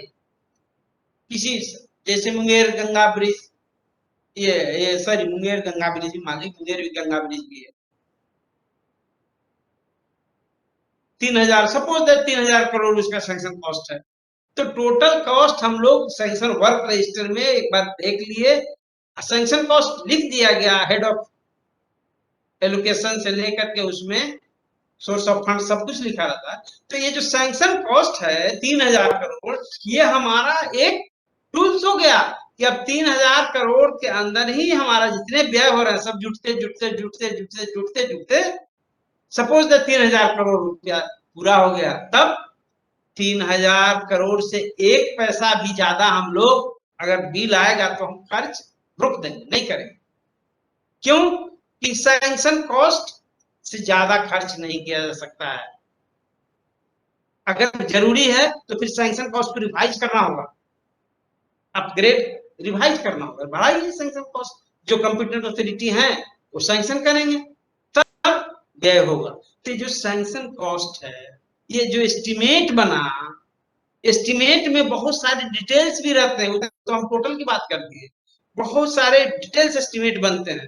किसी जैसे मुंगेर गंगा ब्रिज, ये सॉरी मुंगेर गंगा ब्रिज भी मान ली, मुंगेर गंगा ब्रिज भी है 3000, सपोज दैट 3000 करोड़ उसका सैंक्शन कॉस्ट है। तो टोटल कॉस्ट हम लोग सैंक्शन वर्क रजिस्टर में एक बार देख लिए, सैंक्शन कॉस्ट लिख दिया गया, हेड ऑफ एलोकेशन से लेकर के उसमें सोर्स ऑफ फंड सब कुछ लिखा रहता है। तो ये जो सैंक्शन कॉस्ट है 3000 करोड़, ये हमारा एक टूल्स हो गया कि अब 3000 करोड़ के अंदर ही हमारा जितने व्यय हो रहे हैं सब जुटते जुटते जुटते जुटते जुटते जुटते सपोज दैट 3000 करोड़ रुपया पूरा हो गया, तब 3000 करोड़ से एक पैसा भी ज्यादा हम लोग अगर बिल आएगा तो हम खर्च रोक देंगे, नहीं करेंगे। क्यों कि सैंक्शन कॉस्ट से ज्यादा खर्च नहीं किया जा सकता है। अगर जरूरी है तो फिर सैंक्शन कॉस्ट को रिवाइज करना होगा, अपग्रेड रिवाइज करना होगा, बढ़ाइए सैंक्शन कॉस्ट। जो कंप्यूटेंट अथॉरिटी है वो सैंक्शन करेंगे, तब व्यय होगा। तो जो सैंक्शन कॉस्ट है, ये जो एस्टिमेट बना, एस्टिमेट में बहुत सारे डिटेल्स भी रहते हैं, तो हम टोटल की बात करते हैं, बहुत सारे डिटेल्स एस्टिमेट बनते हैं।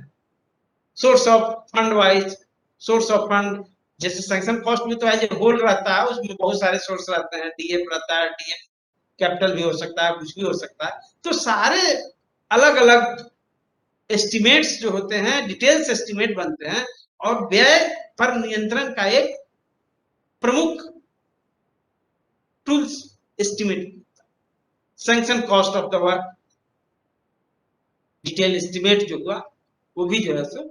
Source of fund wise, source of fund जैसे सैंक्शन कॉस्ट में तो एज ए होल रहता है, उसमें बहुत सारे सोर्स रहते हैं, डीएफ रहता है, डीएफ कैपिटल भी हो सकता है, कुछ भी हो सकता है। तो सारे अलग अलग एस्टिमेट्स जो होते हैं, डिटेल्स एस्टिमेट बनते हैं और व्यय पर नियंत्रण का एक प्रमुख tools estimate, sanction cost of the work, detail estimate जो हुआ वो भी जो है सो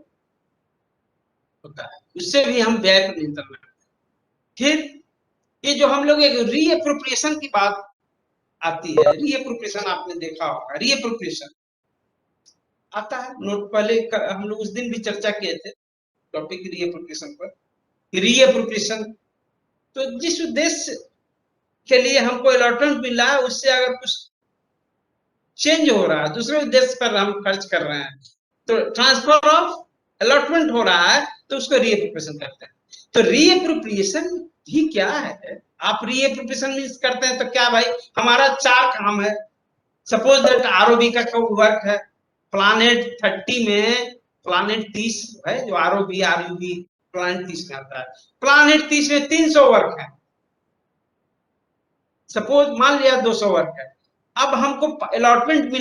होता है, उससे भी हम व्यय पर नियंत्रण रखते हैं। फिर ये जो हम लोग एक रीएप्रोप्रिएशन की बात आती है, रीएप्रोप्रिएशन आपने देखा होगा, रीएप्रोप्रिएशन आता है नोट, पहले हम लोग उस दिन भी चर्चा किए थे टॉपिक रीएप्रोप्रिएशन पर। रीएप्रोप्रिएशन तो जिस उद्देश्य के लिए हमको अलॉटमेंट मिला है उससे अगर कुछ चेंज हो रहा है, दूसरे उद्देश्य पर हम खर्च कर रहे हैं, तो ट्रांसफर ऑफ अलॉटमेंट हो रहा है, तो उसको रीएप्रोप्रिएशन कहते हैं। तो रीएप्रोप्रिएशन ही क्या है? आप रीएप्रोप्रिएशन मींस करते हैं तो क्या भाई, हमारा 4 काम है। सपोज दैट आरओबी का वर्क है, प्लानेट 30 में प्लानेट 30 है, जो आरओबी आरयूबी प्लानेट 30 में आता है। प्लानेट 30 में 300 वर्क है, सपोज मान लिया 200 वर्क है। अब हमको अलॉटमेंट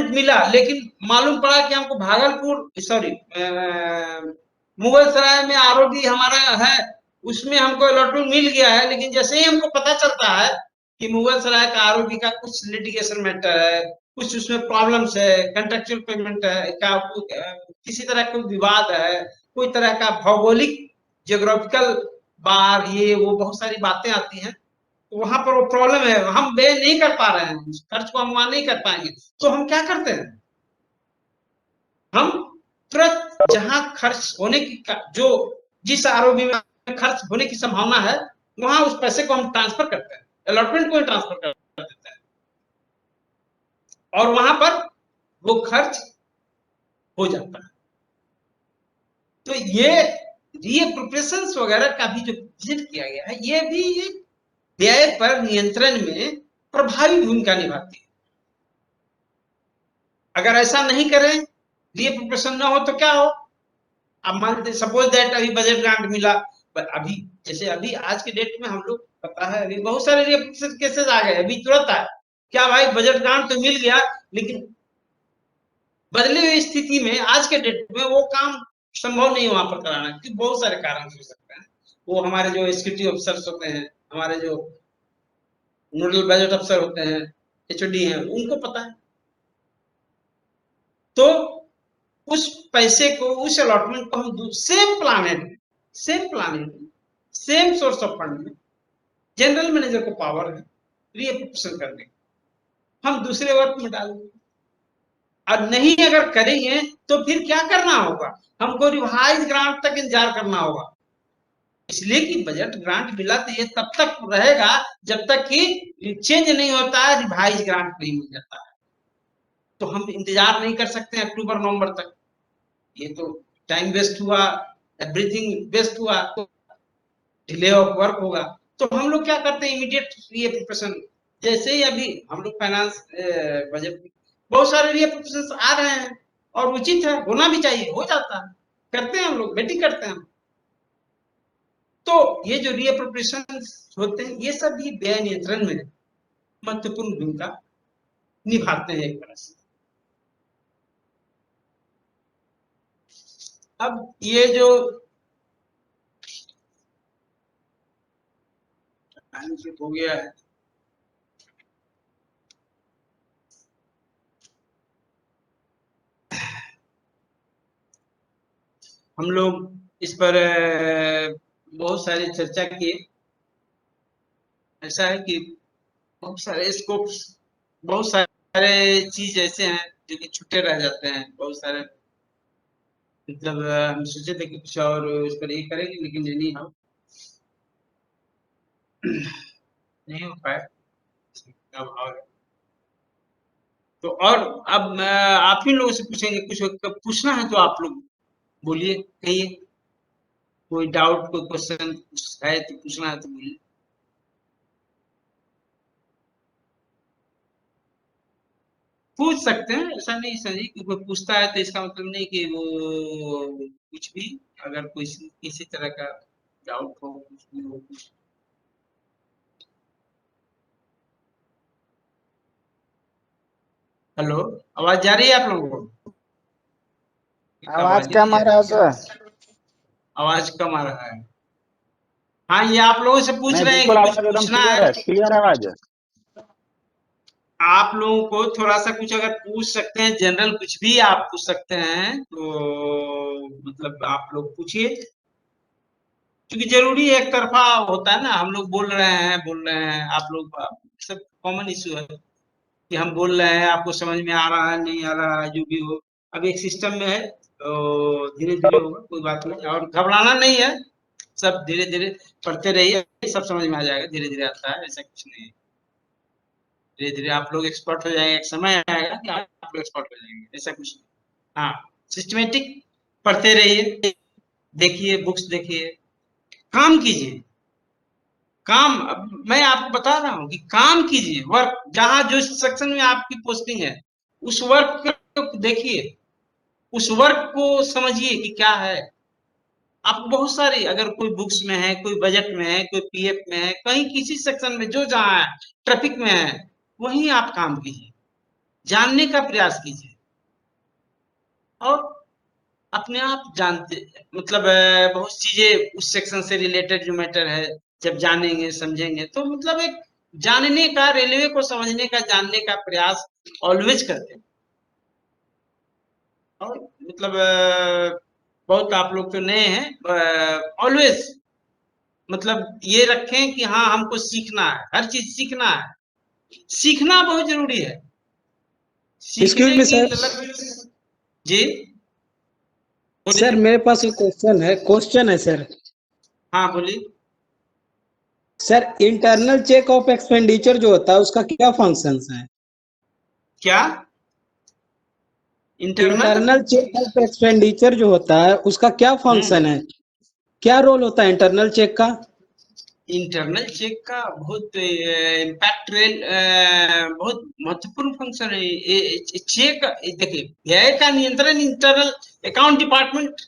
मिला, लेकिन मालूम पड़ा कि हमको भागलपुर सॉरी मुगलसराय में आरओबी हमारा है, उसमें हमको अलॉटमेंट मिल गया है, लेकिन जैसे ही हमको पता चलता है कि मुगलसराय का आरओबी का कुछ लिटिगेशन मैटर है, कुछ उसमें प्रॉब्लम्स है, कॉन्ट्रेक्चुअल पेमेंट है, किसी तरह का विवाद है, कोई तरह का भौगोलिक जियोग्राफिकल बार, ये वो बहुत सारी बातें आती हैं, तो वहां पर वो प्रॉब्लम है, हम व्यय नहीं कर पा रहे हैं, खर्च को हम वहां नहीं कर पाएंगे, तो हम क्या करते हैं, हम तुरंत जहां खर्च होने की जो जिस आरओबी में खर्च होने की संभावना है वहां उस पैसे को हम ट्रांसफर करते हैं, अलॉटमेंट को ट्रांसफर कर देते हैं और वहां पर वो खर्च हो जाता है। तो ये रीएप्रोप्रिएशंस वगैरह का भी जो विजिट किया गया है, ये भी व्यय पर नियंत्रण में प्रभावी भूमिका निभाती है। अगर ऐसा नहीं करें, रीएप्रोप्रिएशन ना हो तो क्या हो, अब मान सपोज दैट अभी बजट ग्रांट मिला, अभी जैसे अभी आज के डेट में हम लोग पता है अभी बहुत सारे रीएप्रोप्रिएशन केसेस आ गए, अभी तुरंत आए, क्या भाई बजट ग्रांट तो मिल गया, लेकिन बदली हुई स्थिति में आज के डेट में वो काम संभव नहीं वहां पर कराना, क्योंकि बहुत सारे कारण हो सकते हैं। वो हमारे जो एग्जीक्यूटिव अफसर्स होते हैं, हमारे जो नोडल बजट अफसर होते हैं, एचओडी है उनको पता है। तो उस पैसे को, उस अलॉटमेंट को हम same planet same source of fund में जनरल मैनेजर को पावर है रीएप्रोप्रिएशन करने का, हम दूसरे वर्क में डाल देंगे। और नहीं अगर करेंगे तो फिर क्या करना होगा, हमको रिवाइज ग्रांट तक इंतजार करना होगा। इसलिए कि बजट ग्रांट मिला तो ये तब तक रहेगा जब तक कि चेंज नहीं होता है, रिवाइज ग्रांट नहीं मिल जाता है। तो हम इंतजार नहीं कर सकते अक्टूबर नवंबर तक, ये तो टाइम वेस्ट हुआ, एवरीथिंग वेस्ट हुआ, तो डिले ऑफ वर्क होगा। तो हम लोग क्या करते हैं, इमीडिएट रीएप्रोप्रिएशन। जैसे ही अभी हम लोग फाइनेंस बजट में बहुत सारे रीएप्रोप्रिएशन आ रहे हैं और उचित है, होना भी चाहिए, हो जाता है, करते हैं हम लोग, वेटिंग करते हैं। तो ये जो रीएप्रोप्रिएशन होते हैं ये सब भी व्यय नियंत्रण में महत्वपूर्ण भूमिका निभाते हैं एक तरह से। अब ये जो हो गया है, हम लोग इस पर बहुत सारी चर्चा की। ऐसा है कि बहुत सारे स्कोप्स, बहुत सारे चीज ऐसे हैं जो कि छूटे रह जाते हैं, बहुत सारे, मतलब हम सोचे थे कि कुछ और उस पर ये करेंगे लेकिन ये नहीं हो पाया, अभाव है। तो और अब आप ही लोगों से पूछेंगे, कुछ पूछना है तो आप लोग बोलिए, कहिए, कोई डाउट, कोई क्वेश्चन है तो पूछना है तो बोलिए। पूछ सकते हैं, ऐसा नहीं समझिए कि कोई पूछता है तो इसका मतलब नहीं कि वो कुछ भी, अगर कोई किसी तरह का डाउट हो, कुछ भी हो, कुछ। हेलो, आवाज जा रही है आप लोगों को? आवाज ही कम नहीं आ रहा है सर। आवाज कम आ रहा है। हाँ, ये आप लोगों से पूछ नहीं, रहे हैं बिल्कुल कि कुछ आवाज एकदम पूछना क्लियर है। है, क्लियर आवाज है। आप लोगों को थोड़ा सा कुछ अगर पूछ सकते हैं, जनरल कुछ भी आप पूछ सकते हैं, तो मतलब आप लोग पूछिए, क्योंकि जरूरी है, एक तरफा होता है ना, हम लोग बोल रहे हैं, आप लोग, सब कॉमन इश्यू है कि हम बोल रहे हैं, आपको समझ में आ रहा है, नहीं आ रहा है, जो भी हो, अब एक सिस्टम में है, तो धीरे धीरे होगा, कोई बात नहीं, और घबराना नहीं है, सब धीरे धीरे पढ़ते रहिए, सब समझ में आ जाएगा, धीरे धीरे आता है, ऐसा कुछ नहीं है। धीरे धीरे आप लोग एक्सपर्ट हो जाएंगे, एक समय आएगा कि आप लोग एक्सपर्ट हो जाएंगे, ऐसा कुछ नहीं। हाँ, सिस्टमेटिक पढ़ते रहिए, देखिए, बुक्स देखिए, काम कीजिए, काम, मैं आपको बता रहा हूँ कि काम कीजिए, वर्क, जहां जो सेक्शन में आपकी पोस्टिंग है उस वर्क को देखिए, उस वर्क को समझिए कि क्या है। आपको बहुत सारी, अगर कोई बुक्स में है, कोई बजट में है, कोई पीएफ में है, कहीं किसी सेक्शन में, जो जहाँ है, ट्रैफिक में है, वहीं आप काम कीजिए, जानने का प्रयास कीजिए, और अपने आप जानते, मतलब बहुत चीजें उस सेक्शन से रिलेटेड जो मैटर है, जब जानेंगे समझेंगे तो मतलब एक जानने का, रेलवे को समझने का, जानने का प्रयास ऑलवेज करते हैं। और मतलब बहुत आप लोग तो नए हैं, ऑलवेज मतलब ये रखें कि हाँ, हमको सीखना है, हर चीज सीखना है, सीखना बहुत जरूरी है, एक्सक्यूज सीखने मी की सर। मतलब। जी, सर बोलिए। मेरे पास एक क्वेश्चन है सर। हाँ, बोलिए। Sir internal check of expenditure जो होता है उसका क्या फंक्शंस है? क्या? Internal. Internal check of expenditure जो होता है उसका क्या फंक्शन है, क्या रोल होता है इंटरनल चेक का? इंटरनल चेक का बहुत इम्पैक्ट रेल, बहुत महत्वपूर्ण फंक्शन है। चेक, देखिए, व्यय का नियंत्रण internal account department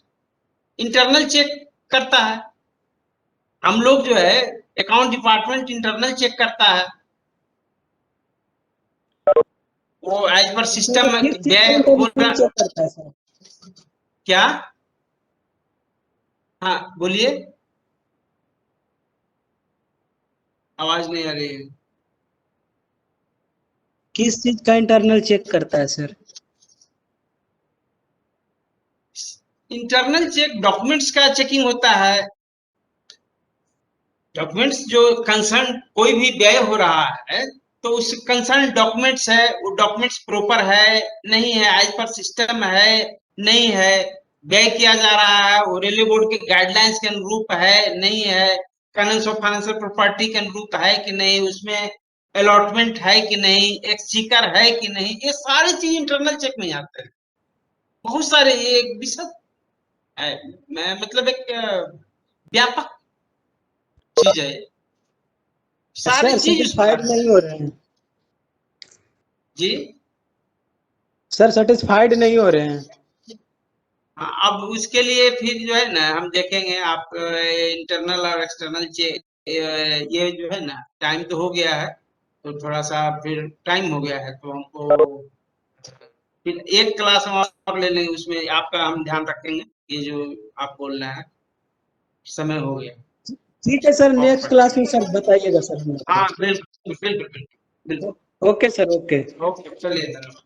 internal check करता है। हम लोग जो है, अकाउंट डिपार्टमेंट इंटरनल चेक करता है, वो एज पर सिस्टम किस चीज का व्यय हो इंटरनल रहा। चेक करता है सर? क्या? हाँ, बोलिए, आवाज नहीं आ रही है। किस चीज का इंटरनल चेक करता है सर? इंटरनल चेक डॉक्यूमेंट्स का चेकिंग होता है। डॉक्यूमेंट्स जो कंसर्न कोई भी व्यय हो रहा है तो उस कंसर्न डॉक्यूमेंट्स है, वो डॉक्यूमेंट्स प्रॉपर है नहीं है, एज पर सिस्टम है नहीं है, व्यय किया जा रहा है वो रेलवे बोर्ड के गाइडलाइंस के अनुरूप है नहीं है, कैनन्स ऑफ फाइनेंशियल प्रॉपर्टी के अनुरूप है कि नहीं, उसमें अलॉटमेंट है कि नहीं, एक्सचेकर है कि नहीं, ये सारी चीज इंटरनल चेक में आते हैं। बहुत सारे ये एक विशद मतलब एक व्यापक चीज है, सारी सर चीज सेटिस्फाइड नहीं हो रहे हैं। जी सर सेटिस्फाइड नहीं हो रहे हैं। हाँ, अब उसके लिए फिर जो है ना हम देखेंगे आप इंटरनल और एक्सटर्नल ये जो है ना टाइम तो हो गया है, तो थोड़ा सा फिर टाइम हो गया है तो हमको फिर एक क्लास हम और ले लेंगे, उसमें आपका हम ध्यान रखेंगे, ये जो आप बोल रहे हैं समय हो गया। ठीक है सर, नेक्स्ट क्लास में सर बताइएगा सर मेरे हाँ को। बिल्कुल बिल्कुल बिल्कुल बिल्कुल। Okay sir, okay. ओके चलिए धन्यवाद।